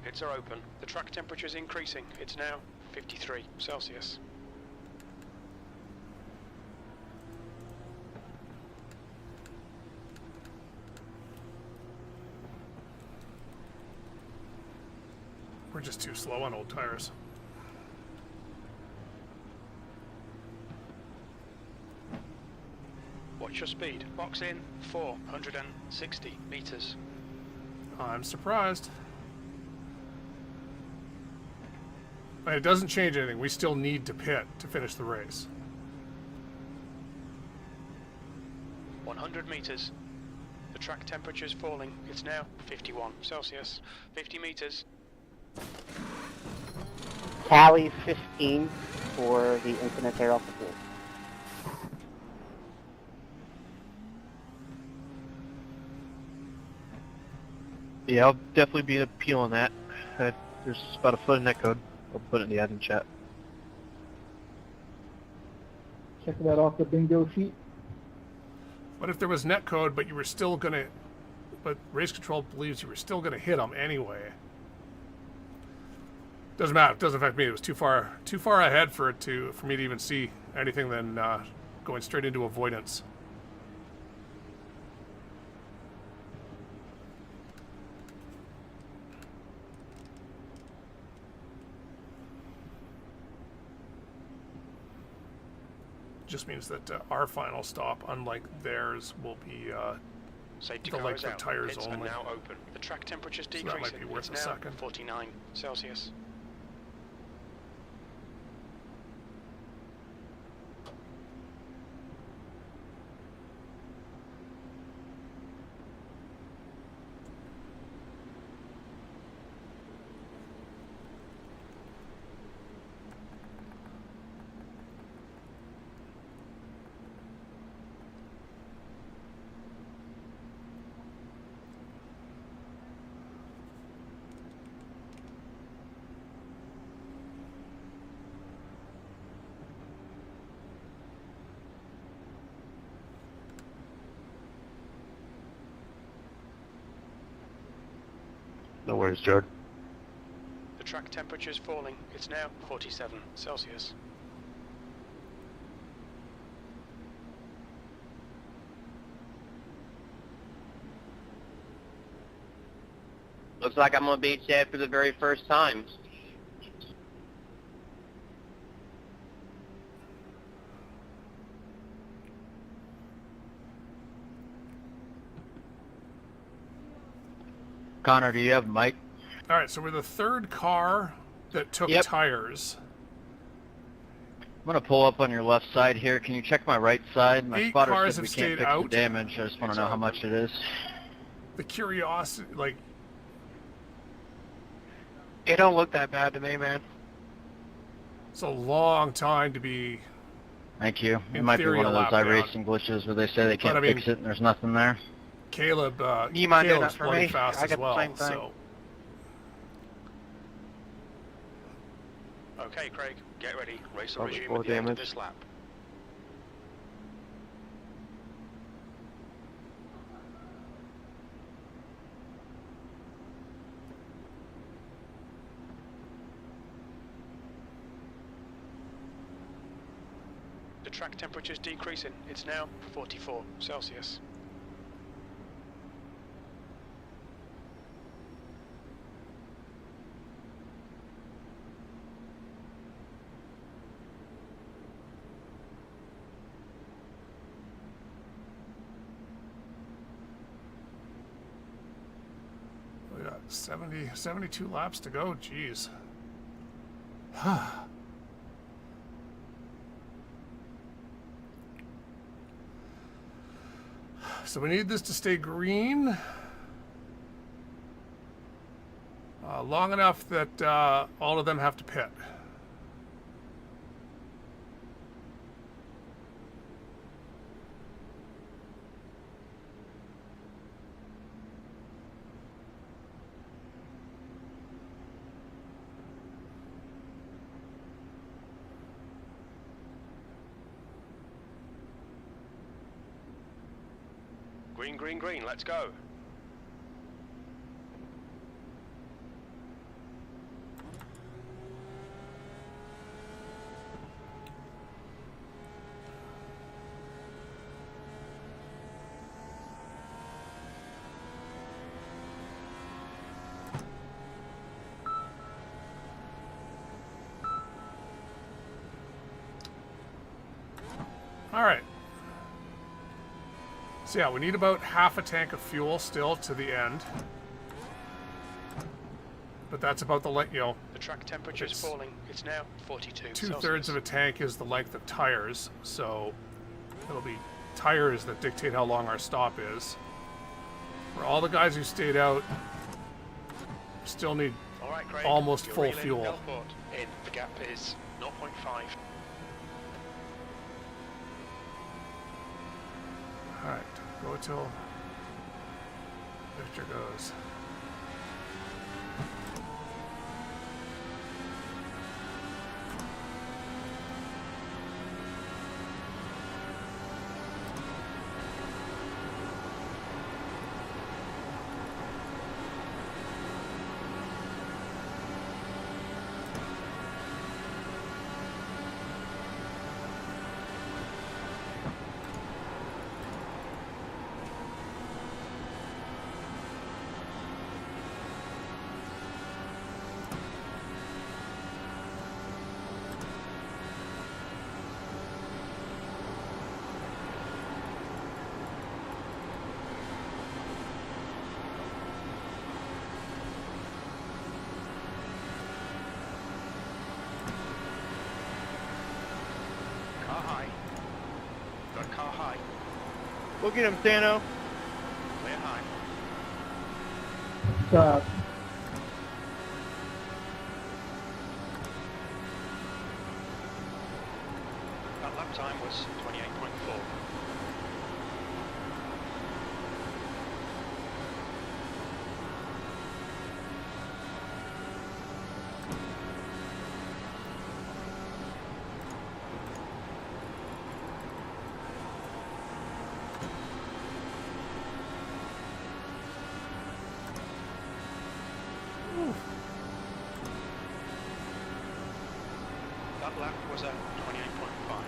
Pits are open. The track temperature is increasing. It's now 53 Celsius. We're just too slow on old tires. Watch your speed. Box in 460 meters. I'm surprised. But it doesn't change anything. We still need to pit to finish the race. 100 meters. The track temperature is falling. It's now 51 Celsius. 50 meters. Tally 15 for the incident there off the pool. Yeah, I'll definitely be appealing that. There's about a foot in netcode. I'll put it in the admin chat. Check that off the bingo sheet. What if there was netcode, but you were still gonna, but race control believes you were still gonna hit them anyway? Doesn't matter. It doesn't affect me. It was too far ahead for me to even see anything than going straight into avoidance. Just means that our final stop, unlike theirs, will be Safety the car length is of out. tires Pits only. are now open. The track temperature is So that decreasing. might be worth it's a now second. 49 Celsius. No worries, Jared. The track temperature is falling. It's now 47 Celsius. Looks like I'm going to beat Chad for the very first time. Connor, do you have a mic? All right, so we're the third car that took Yep. tires. I'm going to pull up on your left side here. Can you check my right side? My 8 spotter cars said we have can't stayed fix out. the damage. I just want to know how much it is. The curiosity, like It don't look that bad to me, man. It's a long time to be. Thank you. It In might be theory, one a of those lap down. iRacing glitches where they say they can't I mean- fix it and there's nothing there. Caleb, You mind doing Caleb's that for bloody me? fast I as got the well. same thing. So Okay, Craig, get ready. Race will Probably resume full at the end of damage. this lap. The track temperature's decreasing. It's now 44 Celsius. we got 72 laps to go. Jeez. So we need this to stay green long enough that all of them have to pit. Green, green, green, let's go. All right. So yeah, we need about half a tank of fuel still to the end. But that's about the length, you know, The track temperature's It's falling. It's now 42 2/3 Celsius. of a tank is the length of tires. So it'll be tires that dictate how long our stop is. For all the guys who stayed out, still need All right, Craig, almost you're full reeling fuel. Belfort in. The gap is 0.5. Alright, go till Victor goes. Car high. Got car high. Look at him, Sano. Clear high. Stop. That lap time was 28.4. That lap was at 28.5.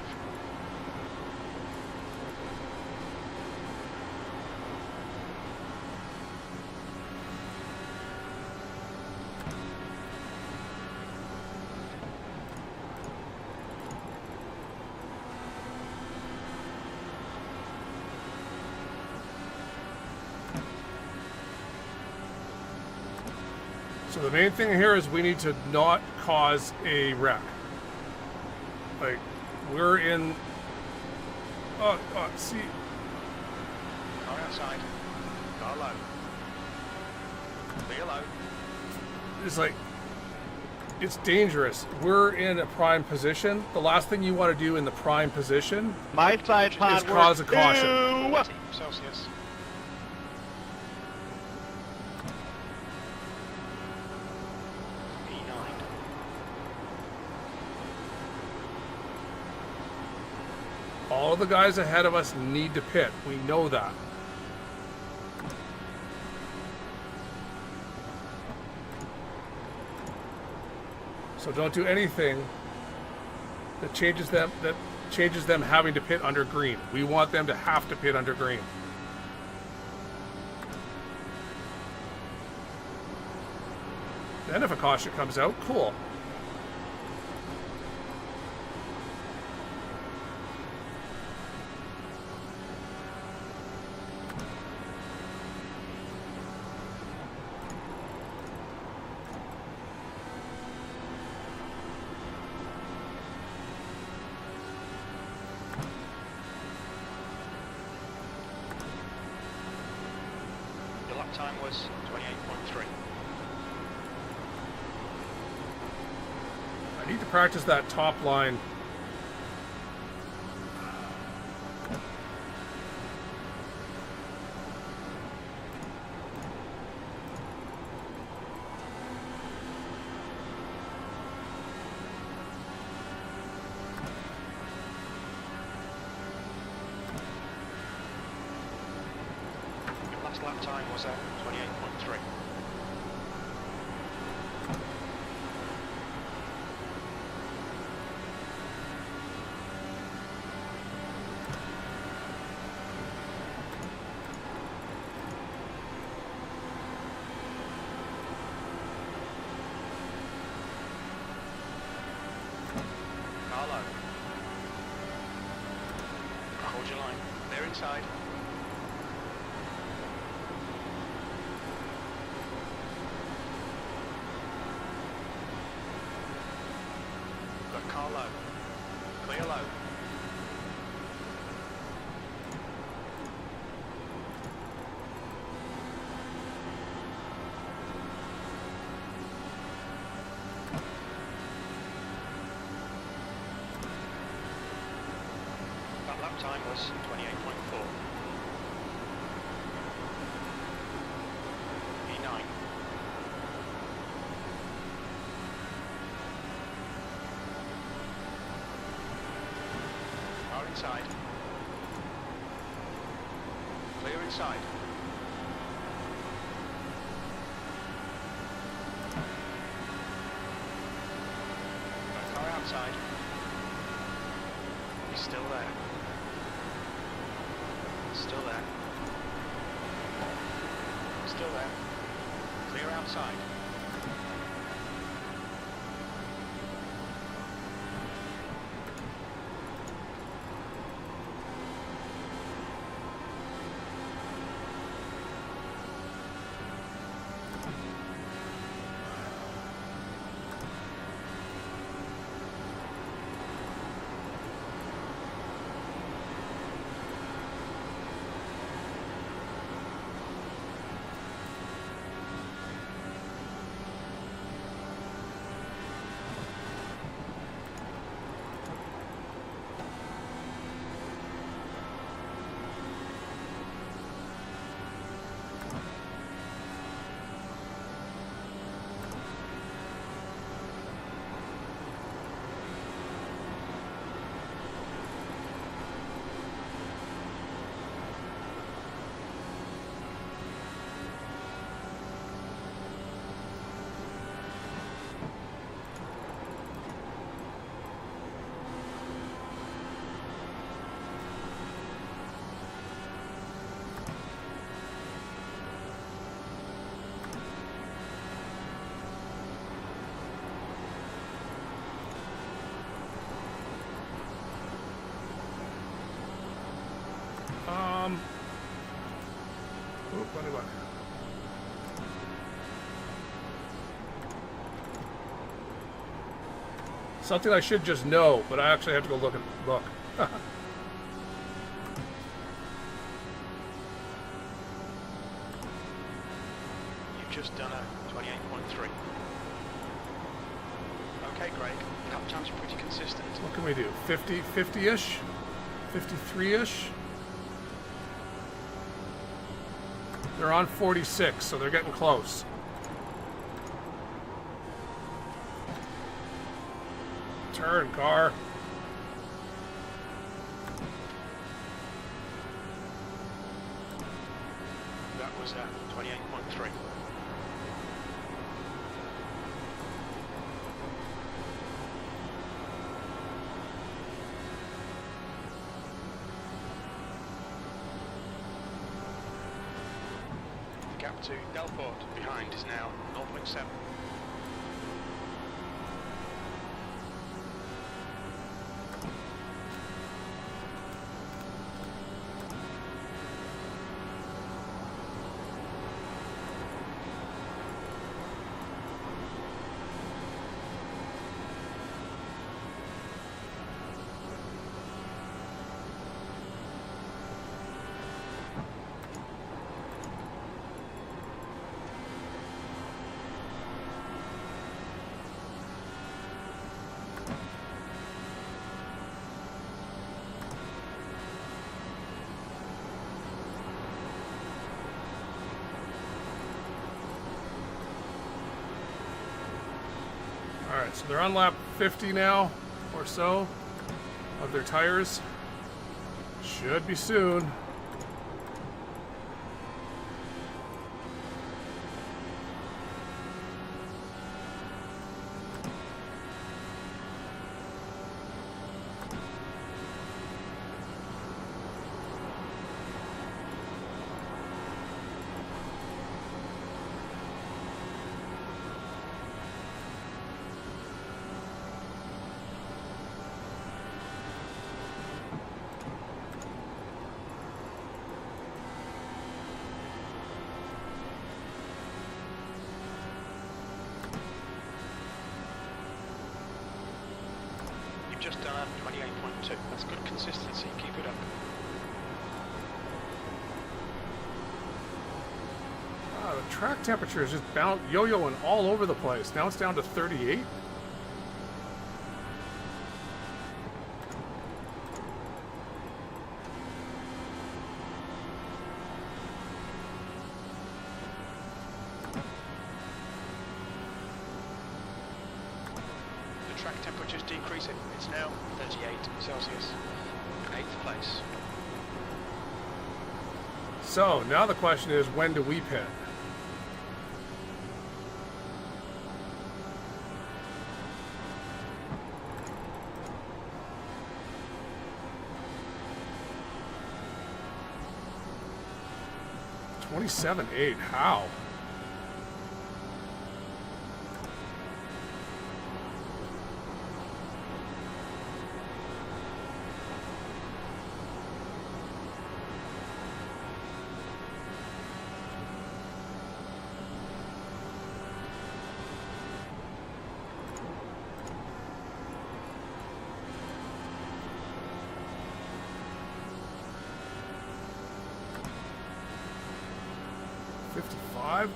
So the main thing here is we need to not cause a wreck. Like, we're in... see... Car outside. Car low. Clear low. It's like, it's dangerous. We're in a prime position. The last thing you want to do in the prime position My side pod is cause a caution. Ew. Celsius. E9. All of the guys ahead of us need to pit. We know that. So don't do anything that changes them having to pit under green. We want them to have to pit under green. Then if a caution comes out, cool. Your lap time was 28.3. I need to practice that top line. Your last lap time was 28.3. Carlo. Hold your line. They're inside. Got car low. Clear low. That lap time was 28.4. E9. Car inside. Clear inside. Got car outside. He's still there. Still there. Still there. Clear outside. Oop, what do I? Something I should just know, but I actually have to go look. You've just done a 28.3. okay, Craig. Lap times are pretty consistent. What can we do? 50, 50-ish? 53-ish? They're on 46, so they're getting close. Turn, car. That was 28.3. The gap to Delport behind is now 0.7. Alright, so they're on lap 50 now, or so, of their tires. Should be soon. Just done 28.2. That's good consistency. Keep it up. The track temperature is just yo-yoing all over the place. Now it's down to 38. Track temperature's decreasing. It's now 38 Celsius. 8th place. So now the question is, when do we pit? $27.8. How?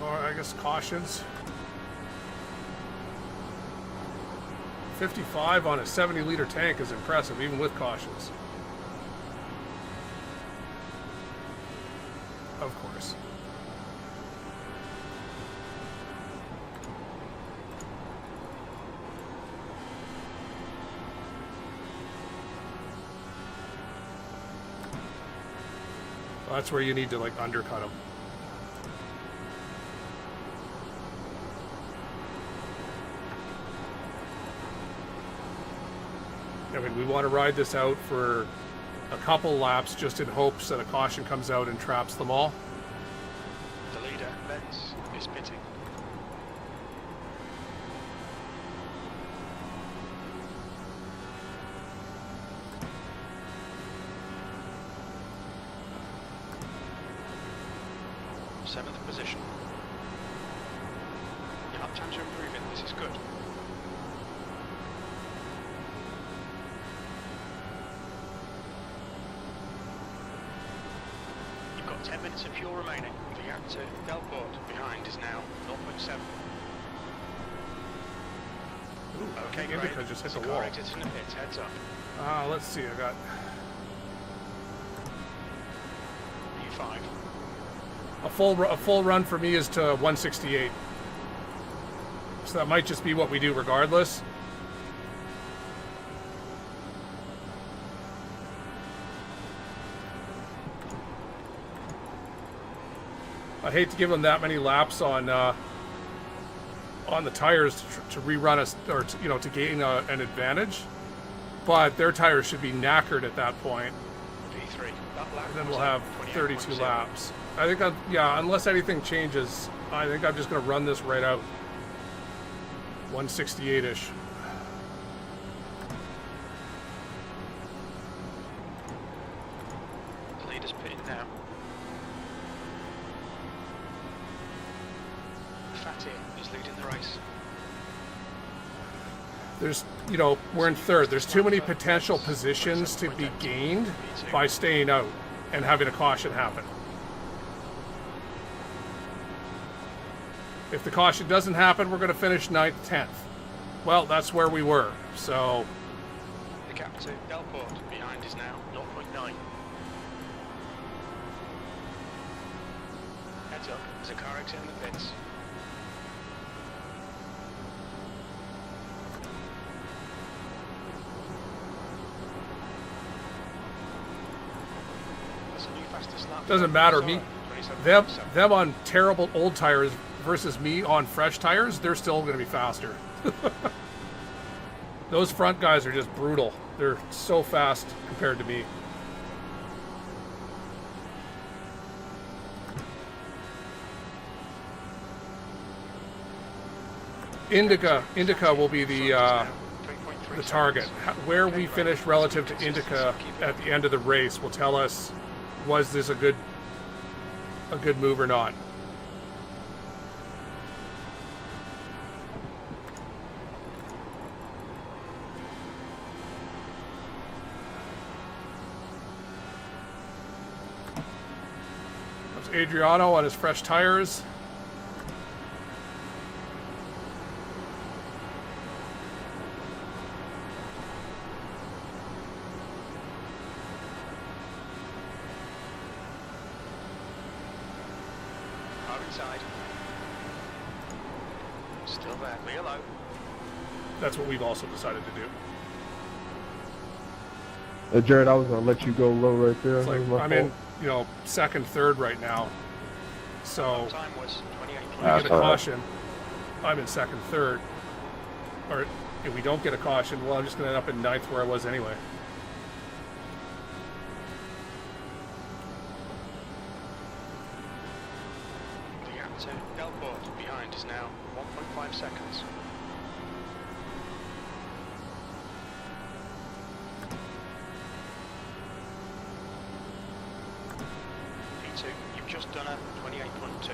Or I guess cautions. 55 on a 70-liter tank is impressive, even with cautions. Of course. Well, that's where you need to like undercut them. I mean, we want to ride this out for a couple laps just in hopes that a caution comes out and traps them all. The leader, Lenz, is pitting. Seventh position. Your lap times are improving. This is good. You've got 10 minutes of fuel remaining. The gap to Delport behind is now 0.7. Okay, Indycar great. just hit There's the a wall. car exit in the pits, heads up. Let's see. I got P5. a full run for me is to 168. So that might just be what we do regardless. I hate to give them that many laps on the tires to rerun us or to gain an advantage, but their tires should be knackered at that point. P3. That lap And then was we'll have 28.0. 32 laps. I think unless anything changes, I think I'm just going to run this right out. 168-ish. The leader's pitting now. Fatty is leading the race. There's, we're in third. There's too many potential positions to be gained by staying out and having a caution happen. If the caution doesn't happen, we're going to finish 9th, 10th. Well, that's where we were, so... The gap to Delport behind is now 0.9. Heads up, there's a car exit in the pits. That's a new fastest lap. Doesn't matter. Sorry, Me, 27.7. them on terrible old tires versus me on fresh tires, they're still going to be faster. Those front guys are just brutal. They're so fast compared to me. Indycar will be the target. Where we finish relative to Indycar at the end of the race will tell us, was this a good move or not. That's Adriano on his fresh tires. Inside. Still there, wheel out. That's what we've also decided to do. Jared, I was gonna let you go low right there. It's like I'm in, second, third right now. So Time was 28. we get a caution. I'm in second, third. Or if we don't get a caution, well, I'm just going to end up in 9th where I was anyway. The gap to Delport behind is now 1.5 seconds. P2, you've just done a 28.2.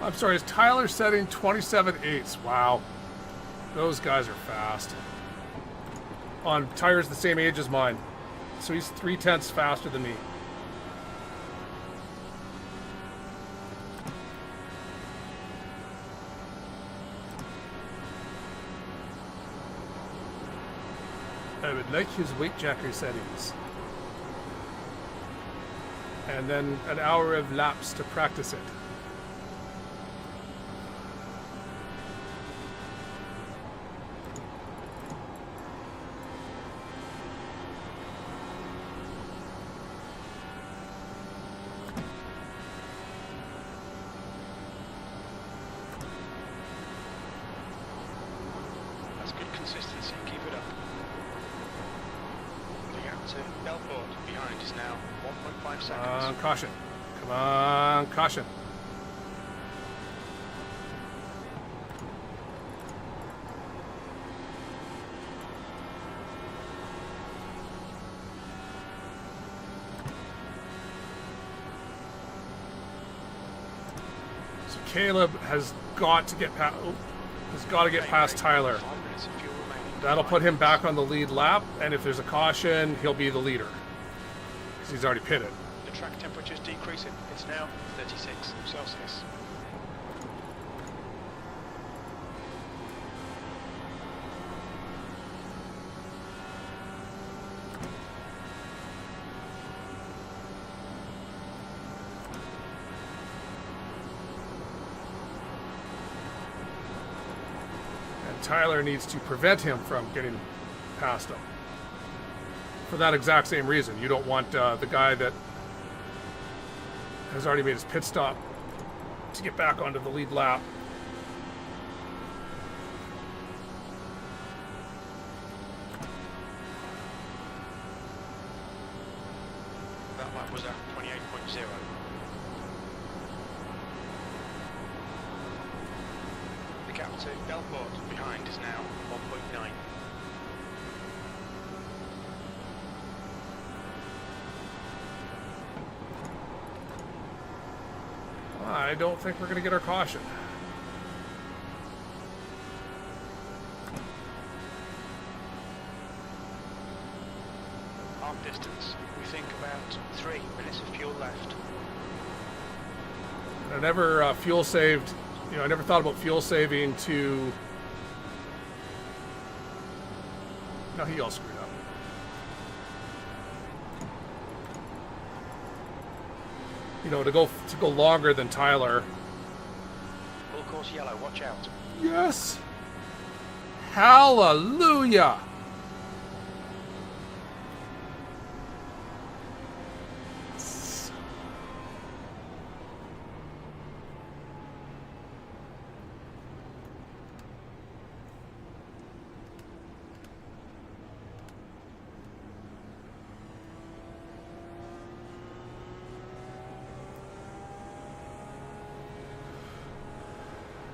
I'm sorry, is Tyler setting 27.8? Wow. Those guys are fast. On tires the same age as mine. So he's 0.3 faster than me. I would like his weight jacker settings. And then an hour of laps to practice it. That's good consistency, keep it up. The gap to Delport behind is now 1.5 seconds. Come on, caution. Come on, caution. Caleb has got to get past. Past Tyler. 5 minutes of fuel remaining. That'll put him back on the lead lap, and if there's a caution, he'll be the leader. Because he's already pitted. The track temperature's decreasing. It's now 36 Celsius. Tyler needs to prevent him from getting past him. For that exact same reason. You don't want the guy that has already made his pit stop to get back onto the lead lap. That lap was at 28.0. The gap to Belport behind is now 1.9. I don't think we're going to get our caution. Half distance, we think about 3 minutes of fuel left. I never fuel saved. You know, I never thought about fuel saving to. No, he all screwed up. You know, to go longer than Tyler. Full course yellow, watch out. Yes. Hallelujah.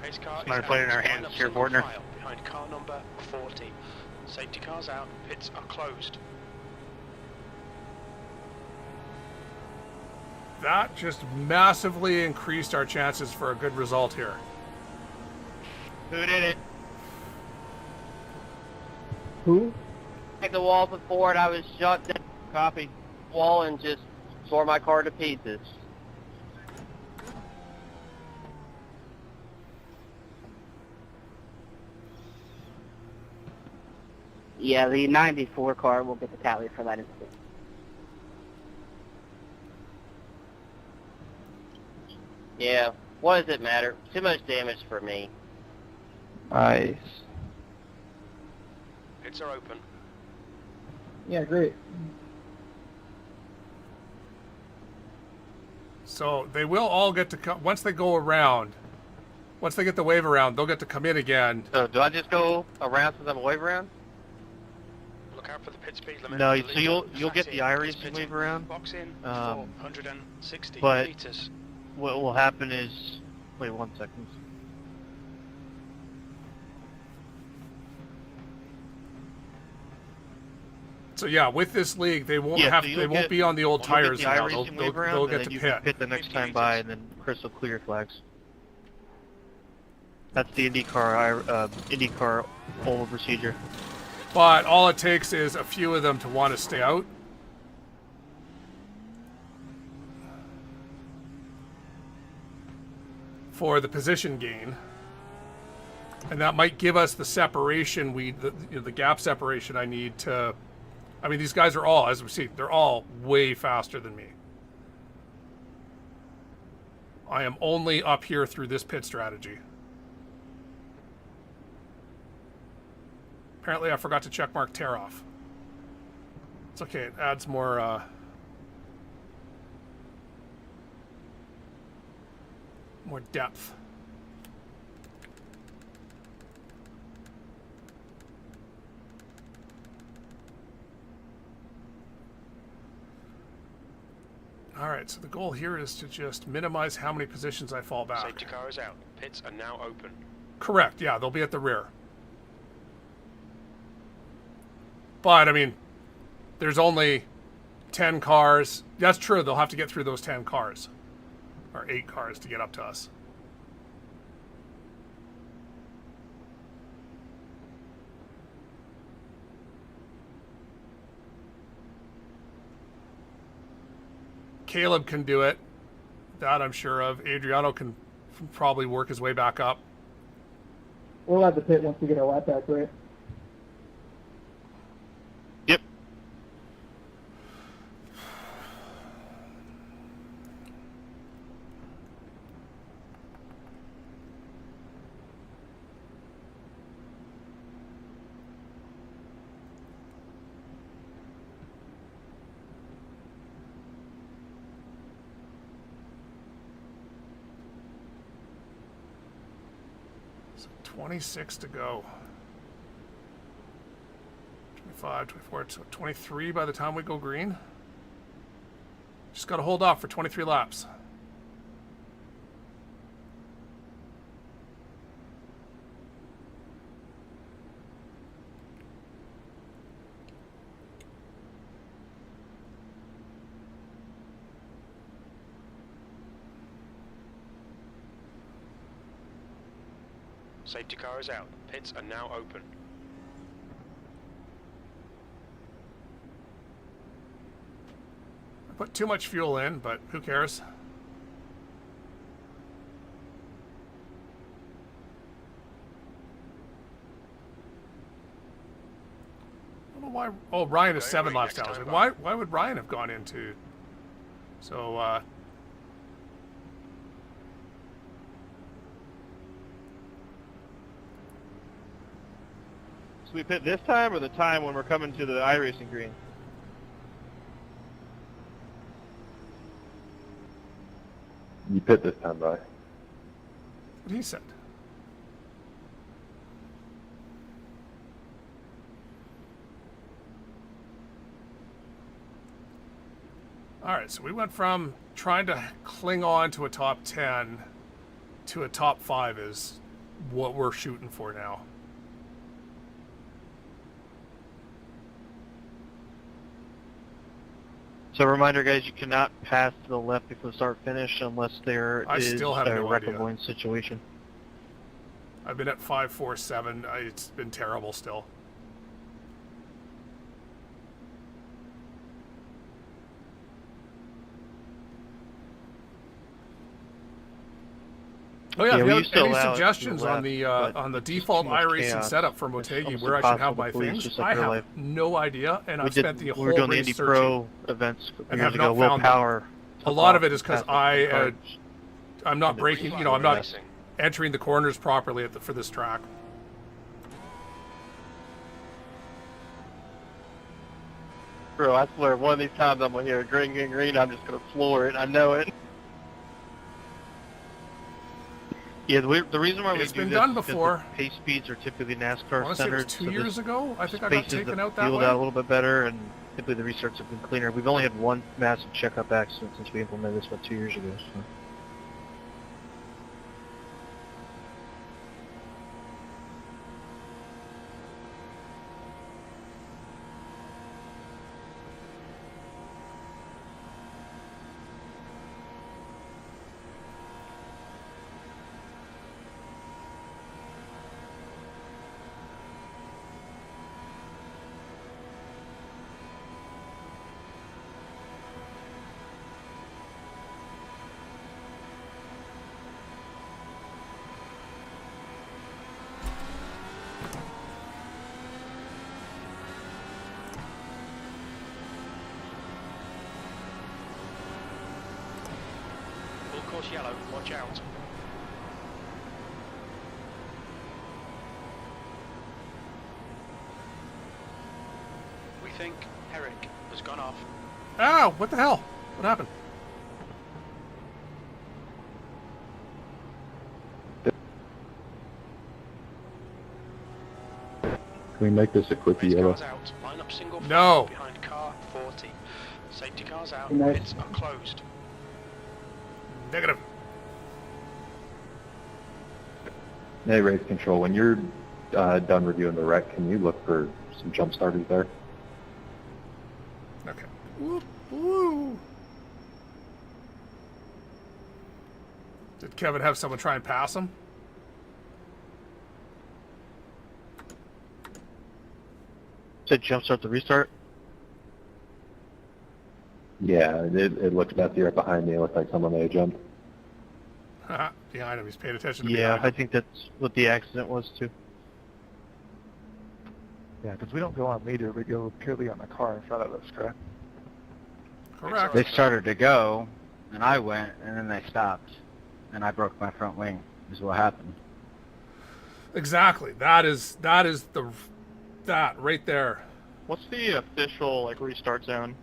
Pace car Somebody is put it in out. our Line hands up here, single Bordner. file behind car number 40. Safety cars out, pits are closed. That just massively increased our chances for a good result here. Who did it? Who? Like the wall before it, I was shot down. Copy. Wall and just tore my car to pieces. Yeah, the 94 car will get the tally for that incident. Yeah, what does it matter? Too much damage for me. Nice. Pits are open. Yeah, great. So they will all get to come once they go around. Once they get the wave around, they'll get to come in again. So do I just go around since I'm a wave around? Look out for the pit speed limit. No, The so leader you'll get the tracks in, iRacing pitting. wave around. Box in, Um, 460 but- meters. What will happen is, wait 1 second. So yeah, with this league, they won't Yeah, have so they you'll won't get- be on the old You'll get tires the now. iRacing wave around, They'll and get then to you pit. can pit the next time by, and then crystal clear flags. That's the IndyCar oval procedure. But all it takes is a few of them to want to stay out. For the position gain. And that might give us the separation the gap separation I need to. I mean, these guys are all, as we see, they're all way faster than me. I am only up here through this pit strategy. Apparently, I forgot to check mark tear off. It's okay. It adds more. More depth. All right, so the goal here is to just minimize how many positions I fall back. Safety car is out. Pits are now open. Correct, yeah, they'll be at the rear. But, I mean, there's only 10 cars. That's true, they'll have to get through those 10 cars. Or 8 cars to get up to us. Caleb can do it. That I'm sure of. Adriano can probably work his way back up. We'll have the pit once we get our lap back, right? Yep. So 26 to go. 25, 24, 23 by the time we go green. Just got to hold off for 23 laps. Safety car is out. Pits are now open. I put too much fuel in, but who cares? I don't know why. Oh, Ryan is 7 laps down. I was like, why would Ryan have gone into? So, So we pit this time or the time when we're coming to the iRacing green? You pit this time, Bry. what he said. All right, so we went from trying to cling on to a top 10 to a top 5 is what we're shooting for now. So reminder, guys, you cannot pass to the left before start finish unless there I is still have a no idea. wreckable situation. I've been at 547. It's been terrible still. Oh yeah, Yeah, if we you used to have any allow it to the suggestions left, on the but default too much iRacing chaos. setup for It's Motegi almost where I should have impossible my to police, things, just like I real have life. no idea, and I've spent the We whole were doing the race Indy searching. Pro events and years have not ago. Will found Power. A lot of it is because I'm not breaking, I'm not entering the corners properly for this track. Bro, I swear, one of these times I'm gonna hear green, green, green. I'm just gonna floor it. I know it. Yeah, the reason why It's we do been this done is 'cause before. the pace speeds are typically I NASCAR want to say it was centered. 2 years ago. I think I got spaces taken the out that field way. out a little bit better, and typically the restarts have been cleaner. We've only had one massive checkup accident since we implemented this about 2 years ago. So. Full course yellow, watch out. We think Herrick has gone off. Ow, what the hell? What happened? Can we make this a quickie yellow? Cars out. Line up single file No. behind car 40. Safety cars out. Nice. Pits are closed. Negative. Hey, race control, when you're done reviewing the wreck, can you look for some jump starters there? Okay. Woo, woo. Did Kevin have someone try and pass him? Said jumpstart the restart. Yeah, it looked messy right behind me. It looked like someone may have jumped. Behind him, he's paying attention to Yeah, behind I him. think that's what the accident was too. Yeah, because we don't go on leader, we go purely on the car in front of us, correct? Correct. They started to go, and I went, and then they stopped, and I broke my front wing. Is what happened. Exactly. That is that right there. What's the official like restart zone?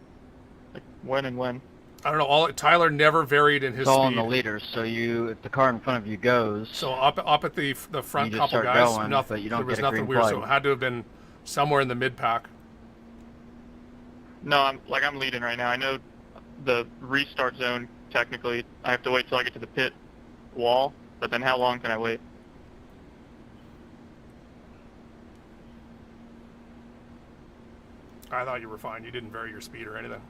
Like when and when? I don't know. Tyler never varied in his It's all in speed. the leaders, so if the car in front of you goes, So up at the front You just couple start guys, going, nothing. but you don't There was get a nothing green weird. flag. So it had to have been somewhere in the mid pack. No, I'm leading right now. I know the restart zone. Technically, I have to wait till I get to the pit wall. But then, how long can I wait? I thought you were fine. You didn't vary your speed or anything.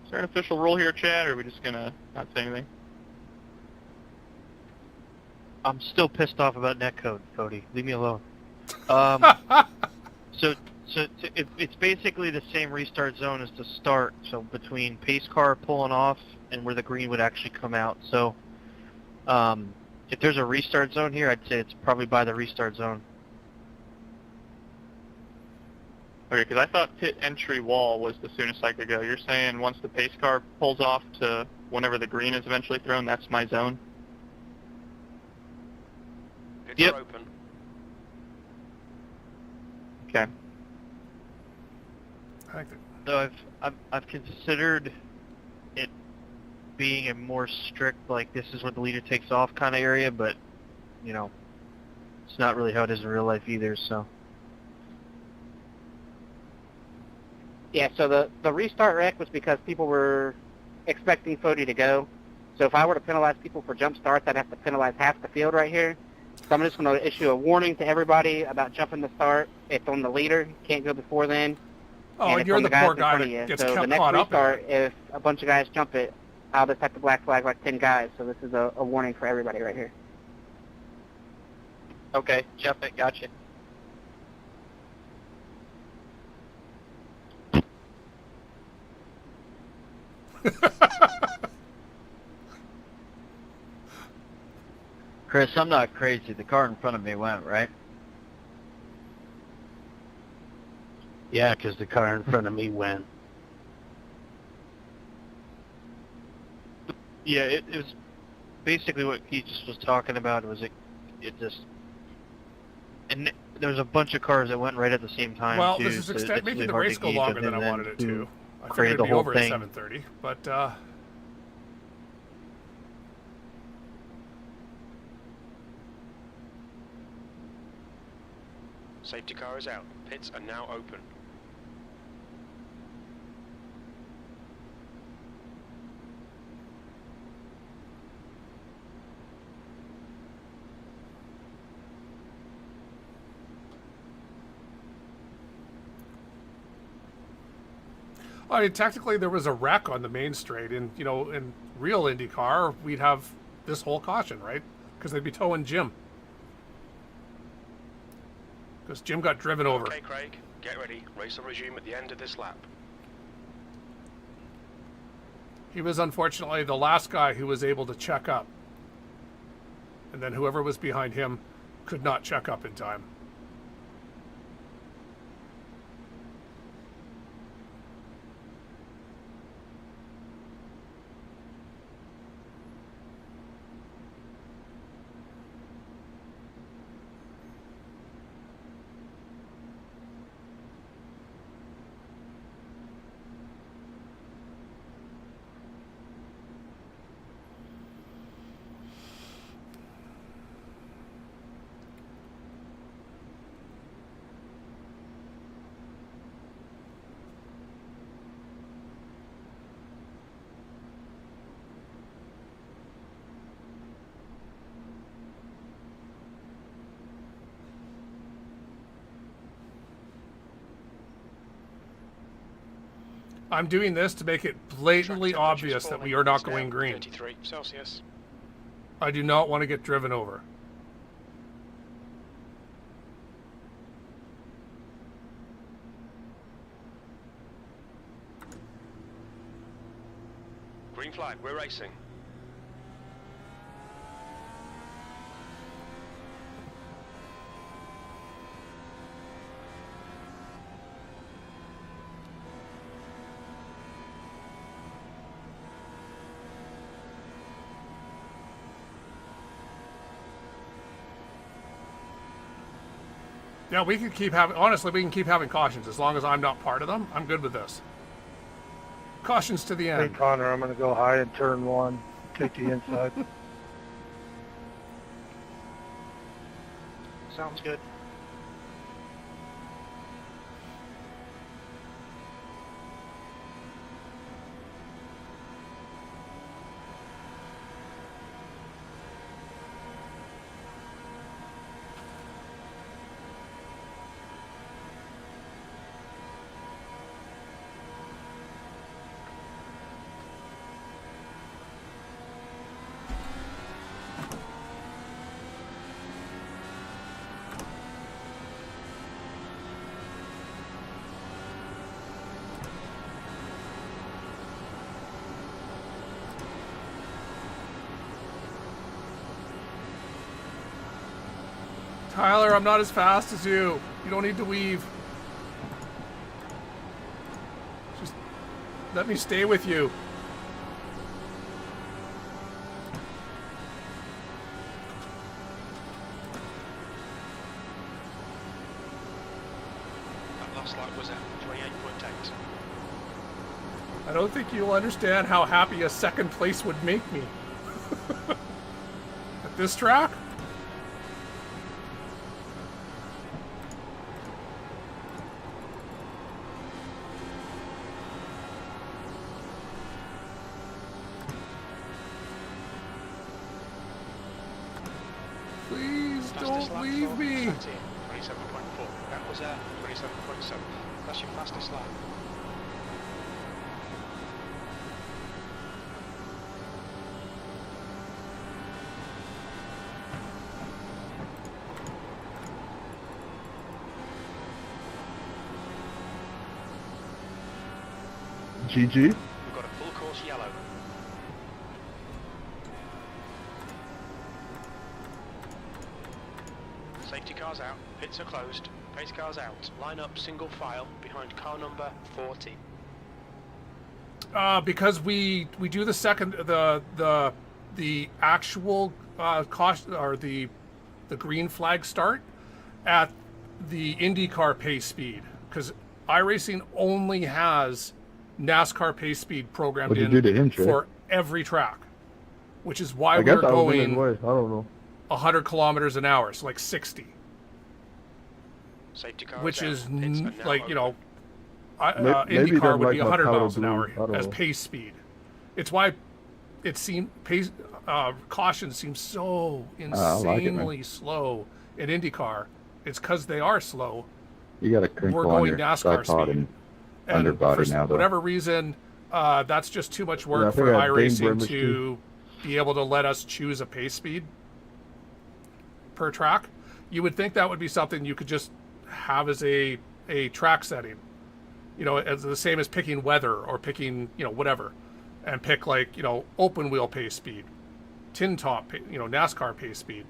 Is there an official rule here, Chad, or are we just gonna not say anything? I'm still pissed off about netcode, Cody. Leave me alone. It's basically the same restart zone as the start. So between pace car pulling off and where the green would actually come out. So if there's a restart zone here, I'd say it's probably by the restart zone. Okay, because I thought pit entry wall was the soonest I could go. You're saying once the pace car pulls off to whenever the green is eventually thrown, that's my zone? Pits Yep. are open. Okay. I think So I've considered it being a more strict, like this is where the leader takes off kind of area, but you know, it's not really how it is in real life either. So Yeah, so the restart wreck was because people were expecting Fody to go. So if I were to penalize people for jump starts, I'd have to penalize half the field right here. So I'm just going to issue a warning to everybody about jumping the start. It's on the leader. You can't go before then. Oh, and and it's you're on the guys poor in guy front that of you. gets So the next caught up in restart, it. if a bunch of guys jump it, I'll just have to black flag like 10 guys. So this is a warning for everybody right here. Okay, jump it, gotcha. Chris, I'm not crazy. The car in front of me went, right? Yeah, because the car in front of me went. yeah, it was basically what Pete just was talking about. Was it just and there was a bunch of cars that went right at the same time. Well, too, this is so it's making really the hard race to go gauge longer of than I him wanted it to. I figured create it'd the be whole over thing. at 7:30, but Safety car is out. Pits are now open. I mean, technically there was a wreck on the main straight, and you know, in real IndyCar, we'd have this whole caution, right? Because they'd be towing Jim. Because Jim got driven over. Okay, Craig, get ready. Race will resume at the end of this lap. He was unfortunately the last guy who was able to check up. And then whoever was behind him could not check up in time. I'm doing this to make it blatantly obvious that we are not going green. 33 Celsius. I do not want to get driven over. Right, we're racing. Yeah, we can keep having, honestly, we can keep having cautions as long as I'm not part of them. I'm good with this. Cautions to the Hey, end. Connor, I'm going to go high in turn 1. Take the inside. Sounds good. Tyler, I'm not as fast as you. You don't need to weave. Just let me stay with you. That last lap was at 28.8. I don't think you'll understand how happy a second place would make me. At this track? Please don't leave me. 27.4. That was at 27.7. That's your fastest lap. GG. We've got a full course yellow. Safety cars out, pits are closed, pace cars out. Line up single file behind car number 40. Because we do the second the actual caution or the green flag start at the IndyCar pace speed, because iRacing only has NASCAR pace speed programmed What'd you in do to him, Trey? for every track, which is why I guess we're I was in going his way. I don't know. 100 kilometers an hour, so like 60, Safety cars which out. is Pits are now like, you know, Maybe he IndyCar doesn't would like be my 100 powder miles an blue. hour I don't as know. pace speed. It's why it seems caution seems so I like it, man. insanely slow in IndyCar. It's because they are slow. You got a We're crinkle on going your NASCAR tripod speed. and And underbody for now, though. whatever reason, that's just too much Yeah, I work think for I had Dane iRacing Bremmer's to be able to let us choose a pace speed per track. You would think that would be something you could just have as a track setting. You know, as the same as picking weather or picking, you know, whatever, and pick like, you know, open wheel pace speed, tin top, you know, NASCAR pace speed,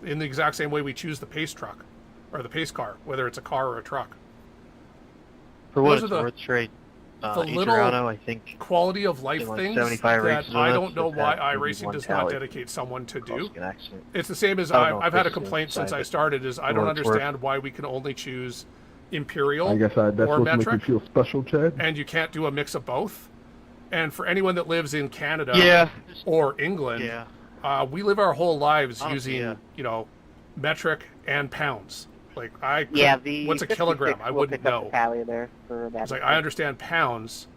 in the exact same way we choose the pace truck or the pace car, whether it's a car or a truck. For what Those it's are the- worth, Trey, the little Toronto, I think quality of life like things 75 that races I with don't us, know we've why had maybe iRacing one does not tally dedicate someone to do. causing an accident. It's the same as I don't know if I've had a Chris is complaint since I inside, started is I for don't what it's worth. understand why we can only choose Imperial I guess that's or supposed to make you metric, feel special, Chad. and you can't do a mix of both. And for anyone that lives in Canada Yeah. or England, Yeah. we live our whole lives Honestly, using, yeah. you know, metric and pounds. Like Yeah, the what's a 56 kilogram? I will wouldn't pick up know. the tally there for that. It's like I understand pounds,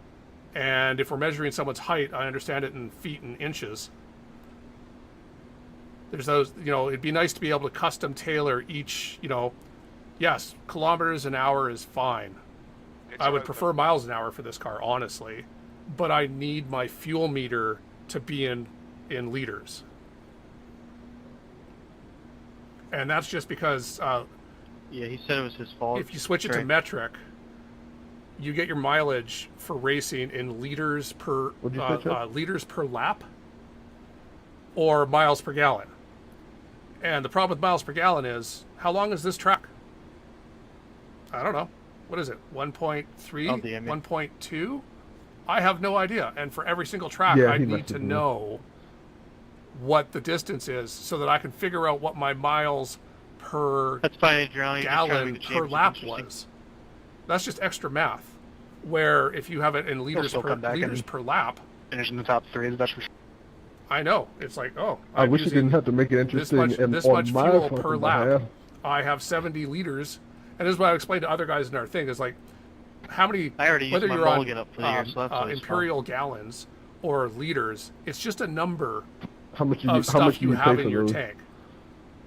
and if we're measuring someone's height, I understand it in feet and inches. There's those, you know, it'd be nice to be able to custom tailor each, you know, yes, kilometers an hour is fine. It's I would open. prefer miles an hour for this car, honestly, but I need my fuel meter to be in liters. And that's just because Yeah, he said it was his fault. if you switch it to Trey. metric, you get your mileage for racing in liters per liters per lap or miles per gallon. And the problem with miles per gallon is, how long is this track? I don't know. What is it? 1.3? 1.2? I have no idea. And for every single track, I need to know what the distance is so that I can figure out what my miles per gallon per lap was. That's just extra math. Where if you have it in liters per lap, finish in the top 3. That's for sure. I know. It's like, oh, I wish you didn't have to make it interesting. This much fuel per lap. I have 70 liters, and this is what I explained to other guys in our thing. Is like, how many? Whether you're on imperial gallons or liters, it's just a number of stuff you have in your tank.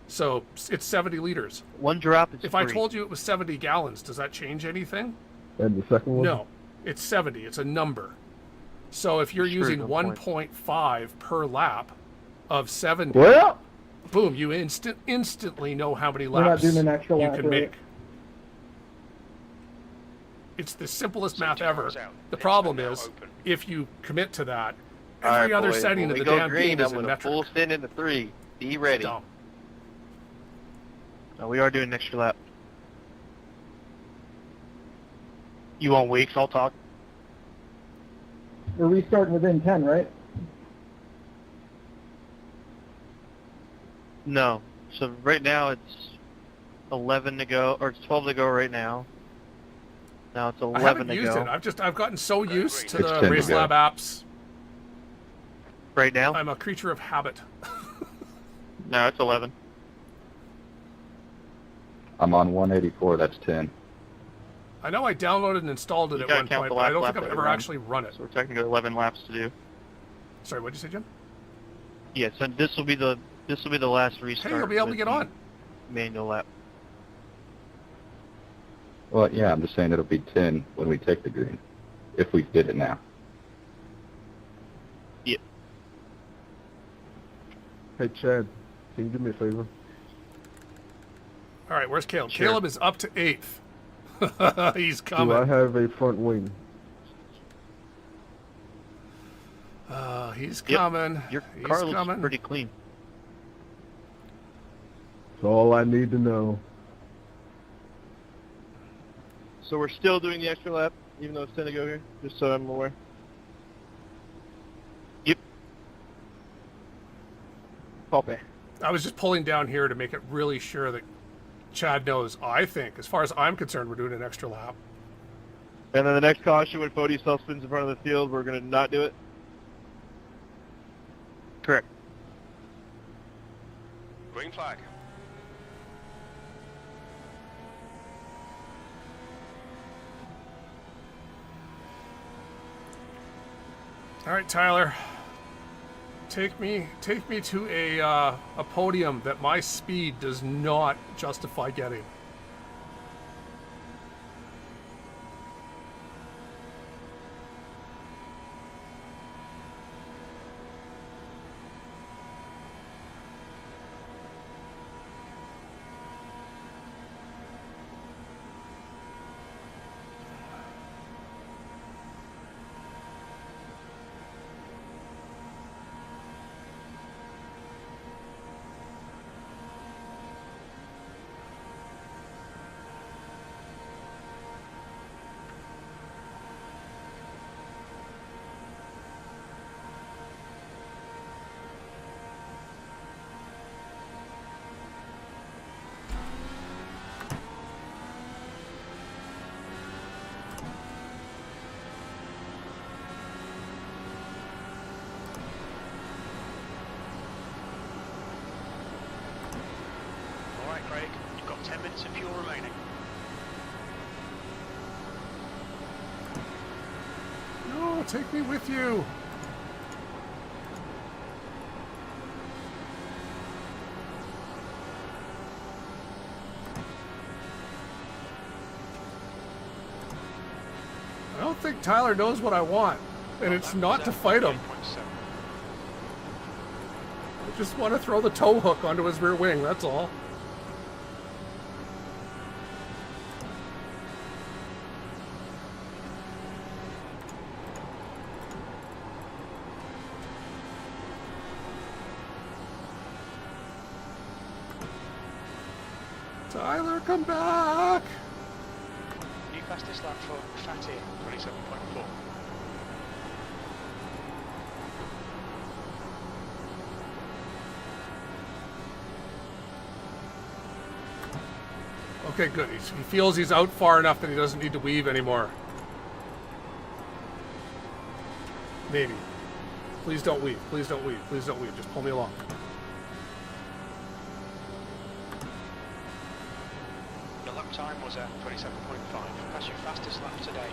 So it's 70 liters. One drop is If I told you it was 70 gallons, does that change anything? And the second one? No, it's 70. It's a number. So if you're using 1.5 per lap of 70, boom, you instantly know how many laps you can make. It's the simplest math ever. The problem is, if you commit to that, every other setting of the damn game is in metric. Full send into 3. Be ready. No, we are doing an extra lap. You want weeks? I'll talk. We're restarting within 10, right? No. So right now it's 11 to go, or it's 12 to go right now. Now it's 11 to go. I haven't used it. I've gotten so used to the Race Lab apps. Right now? I'm a creature of habit. No, it's 11. I'm on 184. That's 10. I know I downloaded and installed it at one point, but I don't think I've ever actually run it. So we're technically 11 laps to do. Sorry, what did you say, Jim? Yeah, so this will be the last restart. Hey, you'll be able to get on. Manual lap. Well, yeah, I'm just saying it'll be 10 when we take the green, if we did it now. Yeah. Hey, Chad, can you do me a favor? All right, where's Caleb? Sure. Caleb is up to 8th. He's coming. Do I have a front wing? He's coming. Your He's car looks coming. pretty clean. That's all I need to know. So we're still doing the extra lap, even though it's 10 to go here, just so I'm aware. Yep. Copy. I was just pulling down here to make it really sure that Chad knows. I think, as far as I'm concerned, we're doing an extra lap. And then the next caution, when Fody self-spins in front of the field, we're going to not do it? Correct. Green flag. All right, Tyler. Take me to a podium that my speed does not justify getting. Craig, you've got 10 minutes of fuel remaining. No, take me with you. I don't think Tyler knows what I want, and it's not to fight him. I just want to throw the tow hook onto his rear wing, that's all. Tyler, come back! New fastest lap for Fatty, 27.4. Okay, good. He feels he's out far enough that he doesn't need to weave anymore. Maybe. Please don't weave. Please don't weave. Please don't weave. Just pull me along. The lap time was at 27.5. That's your fastest lap today.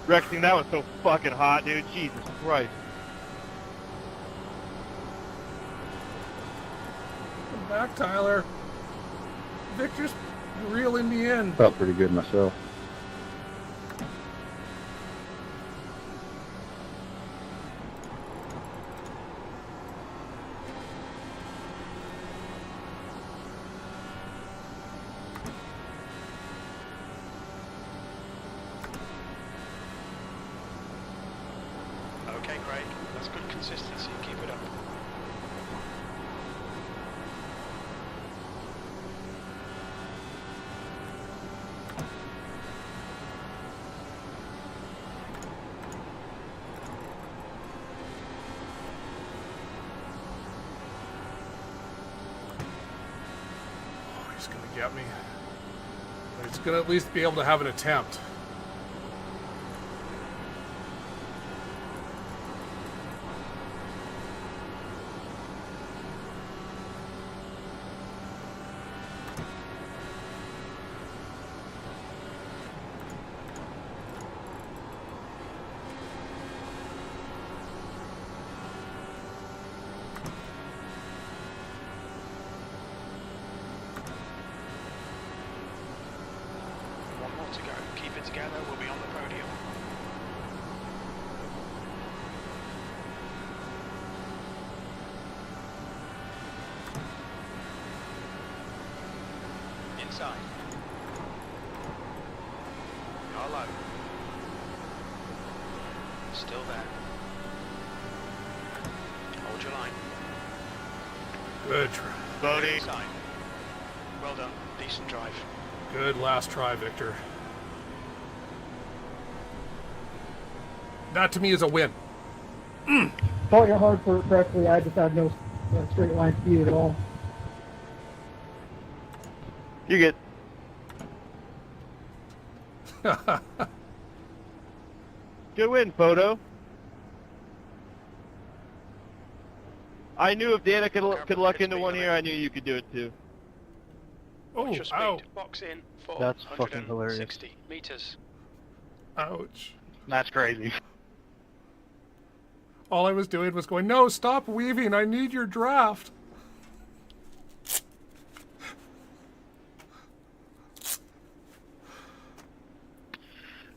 Rexing, that was so fucking hot, dude. Jesus Christ. Come back, Tyler. Victor's reeling me in. Felt pretty good myself. Okay, Craig. That's good consistency. Keep it up. Oh, he's going to get me. But he's going to at least be able to have an attempt. One more to go. Keep it together. We'll be on the podium. Inside. Hello. Still there. Hold your line. Good try. Bodie. Inside. Well done. Decent drive. Good last try, Victor. That to me is a win. Fought you hard for it correctly. I just had no straight line speed at all. You get. Good win, Photo. I knew if Dana could luck into one here, I knew you could do it too. Watch your speed. Ow. Box in for That's fucking hilarious. 160 meters. Ouch. That's crazy. All I was doing was going, no, stop weaving. I need your draft.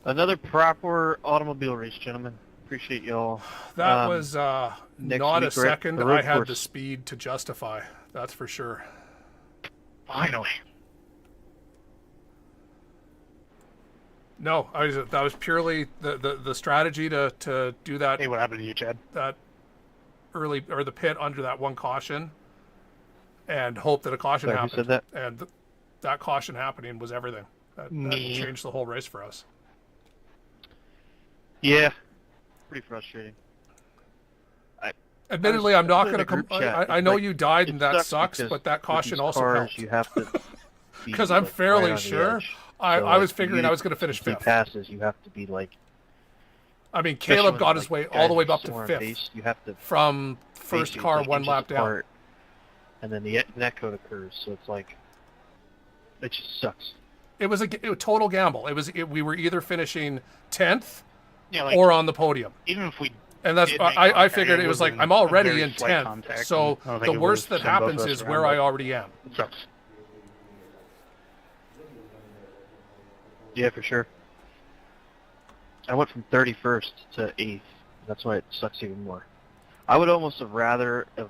Another proper automobile race, gentlemen. Appreciate y'all. That was next not a week we're at second the road I had the course. speed to justify. That's for sure. Finally. No, that was purely the strategy to do that. Hey, what happened to you, Chad? That early or the pit under that one caution, and hope that a caution Sorry, who happened. said that? And that caution happening was everything. That Me. changed the whole race for us. Yeah. Pretty frustrating. Admittedly, I'm not going to come. I know you died and that sucks, but that caution also helped. You have to Because I'm fairly sure I was figuring I was going to finish fifth. Passes, you have to be like. I mean, Caleb got his way all the way up to fifth You have to from first car one lap down. and then the net code occurs. So it's like, it just sucks. It was a total gamble. We were either finishing 10th Yeah, like, or on the podium. even if we And that's did make I contact, figured it was like, would've I'm been a already very in slight 10th. contact, So and I don't think the it worst would've that sent both happens of us is around, where but I already am. it sucks. Yeah, for sure. I went from 31st to 8th. That's why it sucks even more. I would almost have rather have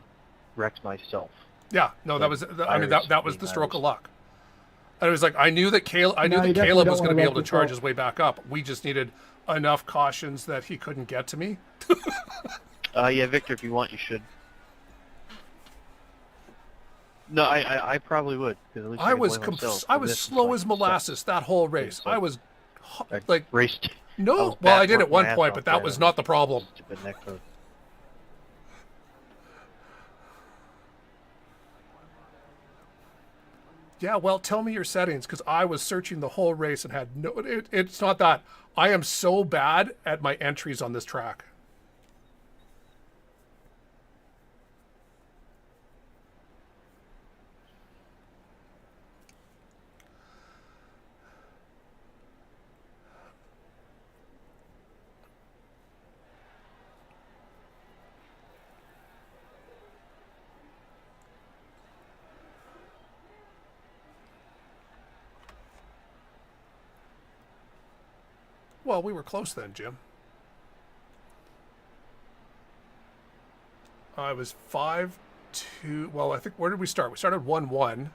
wrecked myself. Yeah, no, that was. I mean, that was the stroke of luck. And it was like I knew that Caleb No, you definitely Caleb don't was going to wanna be wreck able to charge yourself. his way back up. We just needed enough cautions that he couldn't get to me. Yeah, Victor, if you want, you should. No, I probably would. 'Cause at least I can was blame myself, I but was this is slow like as molasses that whole race. It's like- I was I like raced. no. Well, I did at one point, but that there was and not the problem. Stupid neck code. Yeah, well, tell me your settings because I was searching the whole race and had no. It's not that. I am so bad at my entries on this track. Well, we were close then, Jim. I was 5-2. Well, I think where did we start? We started 1-1.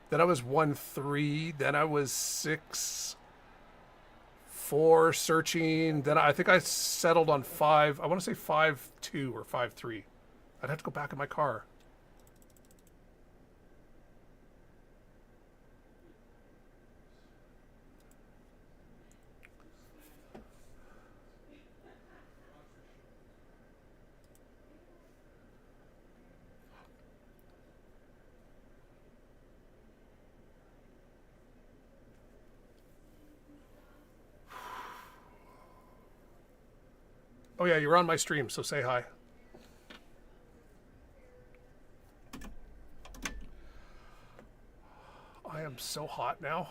Then I was 1-3. Then I was 6-4 searching. Then I think I settled on 5. I want to say 5-2 or 5-3. I'd have to go back in my car. Oh yeah, you're on my stream, so say hi. I am so hot now.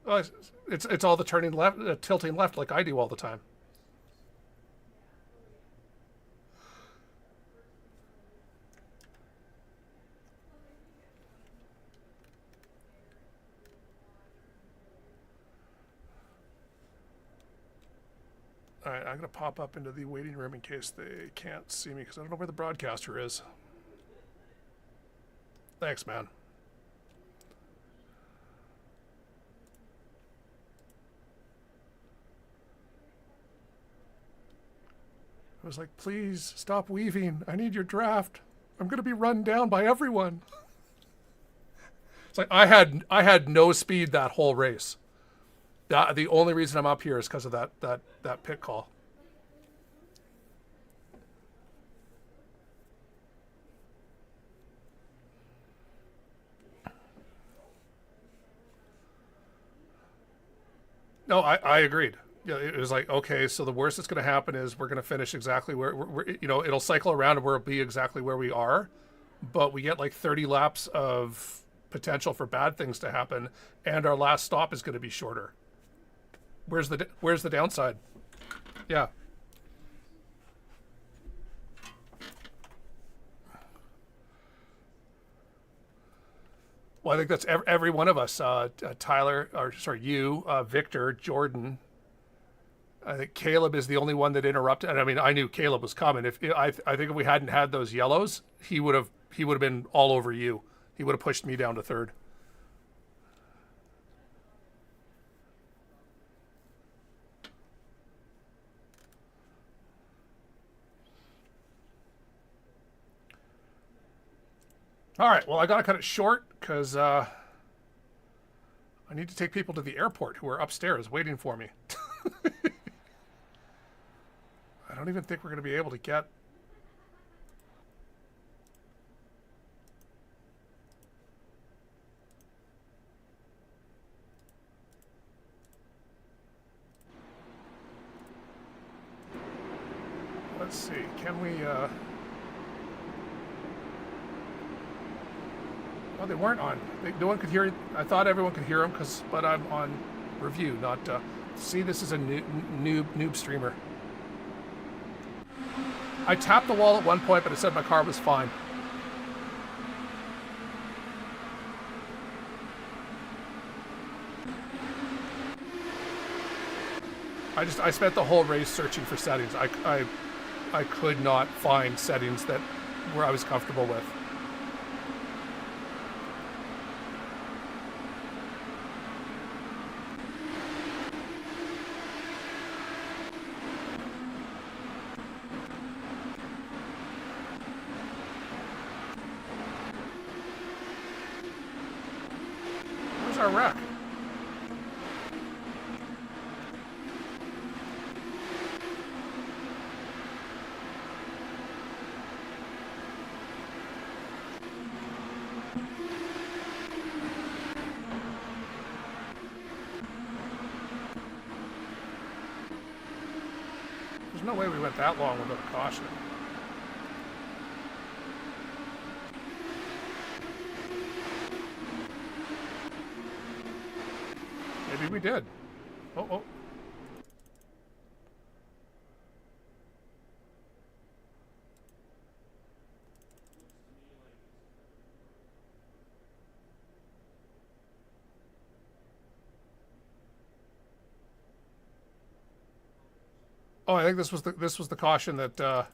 Oh, it's all the turning left, tilting left like I do all the time. All right, I'm going to pop up into the waiting room in case they can't see me because I don't know where the broadcaster is. Thanks, man. I was like, please stop weaving. I need your draft. I'm going to be run down by everyone. It's like I had no speed that whole race. The only reason I'm up here is because of that pit call. No, I agreed. Yeah, it was like, okay, so the worst that's going to happen is we're going to finish exactly where we're, it'll cycle around and we'll be exactly where we are, but we get like 30 laps of potential for bad things to happen, and our last stop is going to be shorter. Where's the downside? Yeah. Well, I think that's every one of us. Tyler, or sorry, you, Victor, Jordan. I think Caleb is the only one that interrupted. And I mean, I knew Caleb was coming. I think if we hadn't had those yellows, he would have been all over you. He would have pushed me down to third. All right, well, I got to cut it short because I need to take people to the airport who are upstairs waiting for me. I don't even think we're going to be able to get... Let's see. Can we? Oh, they weren't on. No one could hear. I thought everyone could hear them, but I'm on review, not. See, this is a noob streamer. I tapped the wall at one point, but it said my car was fine. I spent the whole race searching for settings. I could not find settings where I was comfortable with. Where's our wreck? There's no way we went that long without a caution. Maybe we did. Oh. Oh, I think this was the caution that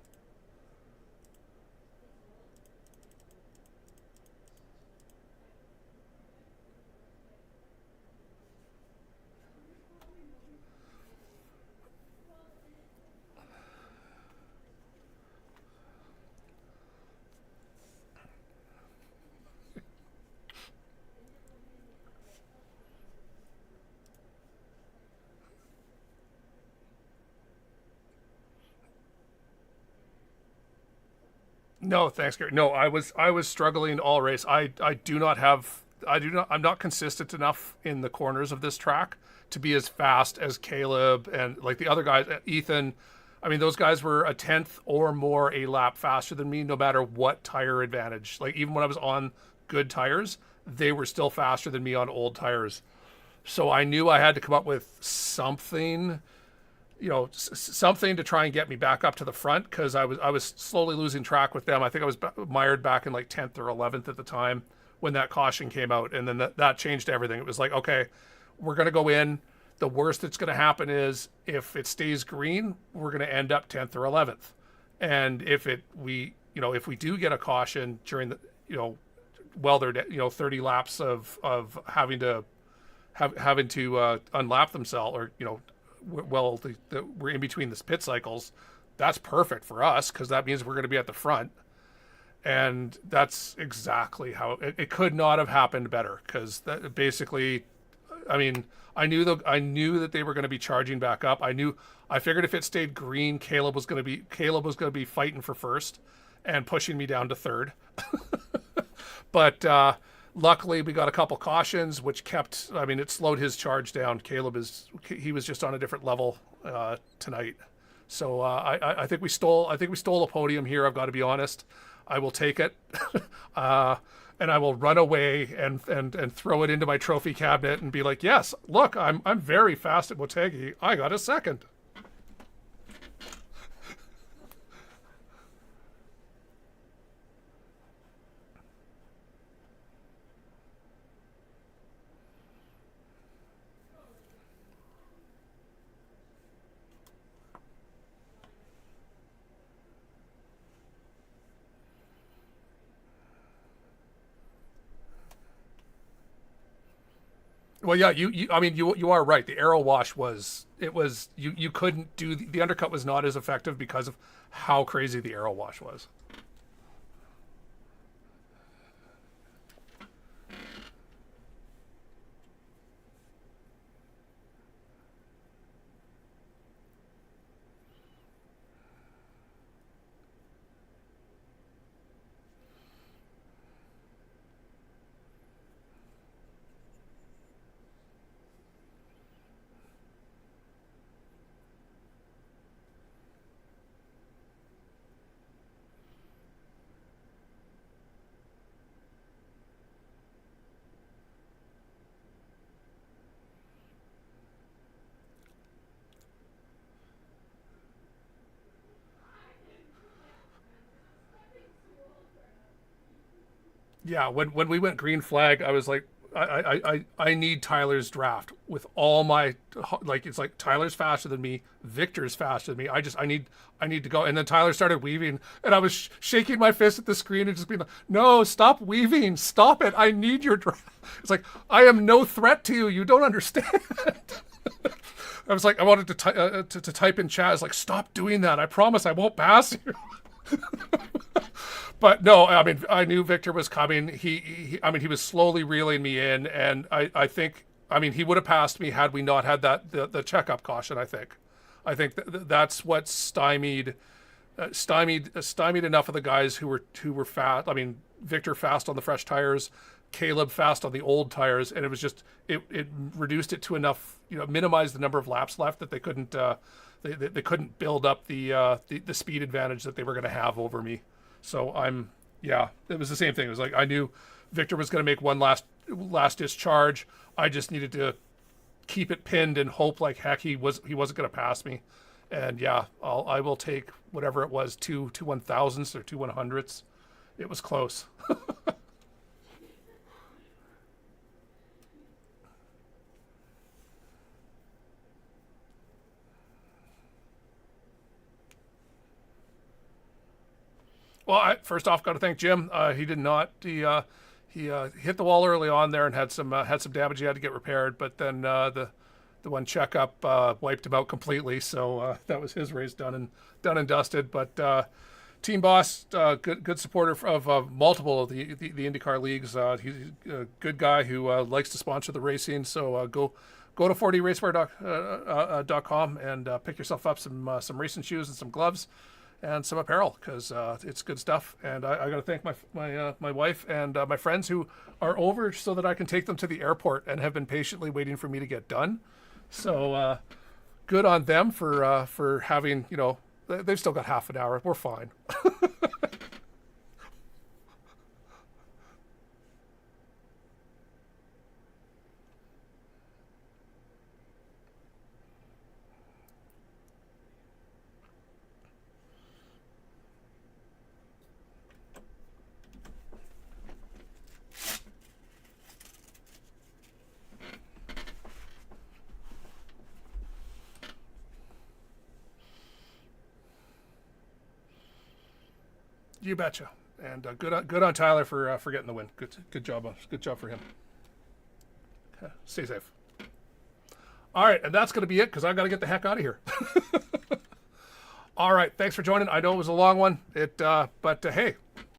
No, thanks, Gary. No, I was struggling all race. I'm not consistent enough in the corners of this track to be as fast as Caleb and like the other guys, Ethan. I mean, those guys were a tenth or more a lap faster than me, no matter what tire advantage. Like even when I was on good tires, they were still faster than me on old tires. So I knew I had to come up with something, something to try and get me back up to the front, because I was slowly losing track with them. I think I was mired back in like 10th or 11th at the time when that caution came out, and then that changed everything. It was like, okay, we're going to go in. The worst that's going to happen is if it stays green, we're going to end up 10th or 11th. And if we do get a caution during the, they're 30 laps of having to unlap themselves, or we're in between the pit cycles, that's perfect for us, because that means we're going to be at the front. And that's exactly how it could not have happened better, because that basically, I mean, I knew that they were going to be charging back up. I figured if it stayed green, Caleb was going to be fighting for first and pushing me down to third. But luckily we got a couple cautions, which it slowed his charge down. Caleb he was just on a different level tonight. So I think we stole a podium here. I've got to be honest. I will take it. And I will run away and throw it into my trophy cabinet and be like, yes, look, I'm very fast at Motegi. I got a second. Well, yeah, you are right. The aero wash you couldn't do the undercut was not as effective because of how crazy the aero wash was. Yeah, when we went green flag, I was like, I need Tyler's draft with all my, like, it's like Tyler's faster than me, Victor's faster than me. I need to go. And then Tyler started weaving, and I was shaking my fist at the screen and just being like, no, stop weaving, stop it. I need your draft. It's like, I am no threat to you. You don't understand. I was like, I wanted to type in chat. I was like, stop doing that. I promise I won't pass you. But no, I mean, I knew Victor was coming. He was slowly reeling me in, and I think, I mean, he would have passed me had we not had the checkup caution. I think that's what stymied enough of the guys who were fast. I mean, Victor fast on the fresh tires, Caleb fast on the old tires, and it was just it reduced it to enough, minimized the number of laps left that they couldn't they couldn't build up the speed advantage that they were going to have over me. So it was the same thing. It was like I knew Victor was going to make one last discharge. I just needed to keep it pinned and hope like heck he wasn't going to pass me. And yeah, I will take whatever it was, two 1,000ths or 2 100ths. It was close. Well, I first off got to thank Jim. He did not. He hit the wall early on there and had some damage he had to get repaired. But then the one checkup wiped him out completely. So that was his race done and dusted. But Team Boss, good supporter of multiple of the IndyCar leagues. He's a good guy who likes to sponsor the racing. So go to 4dracebar.com and pick yourself up some racing shoes and some gloves and some apparel, because it's good stuff. And I got to thank my wife and my friends who are over so that I can take them to the airport and have been patiently waiting for me to get done. So good on them for having, they've still got half an hour. We're fine. You betcha. And good on Tyler for getting the win. Good job for him. Okay, stay safe. All right, and that's going to be it because I've got to get the heck out of here. All right, thanks for joining. I know it was a long one. But hey,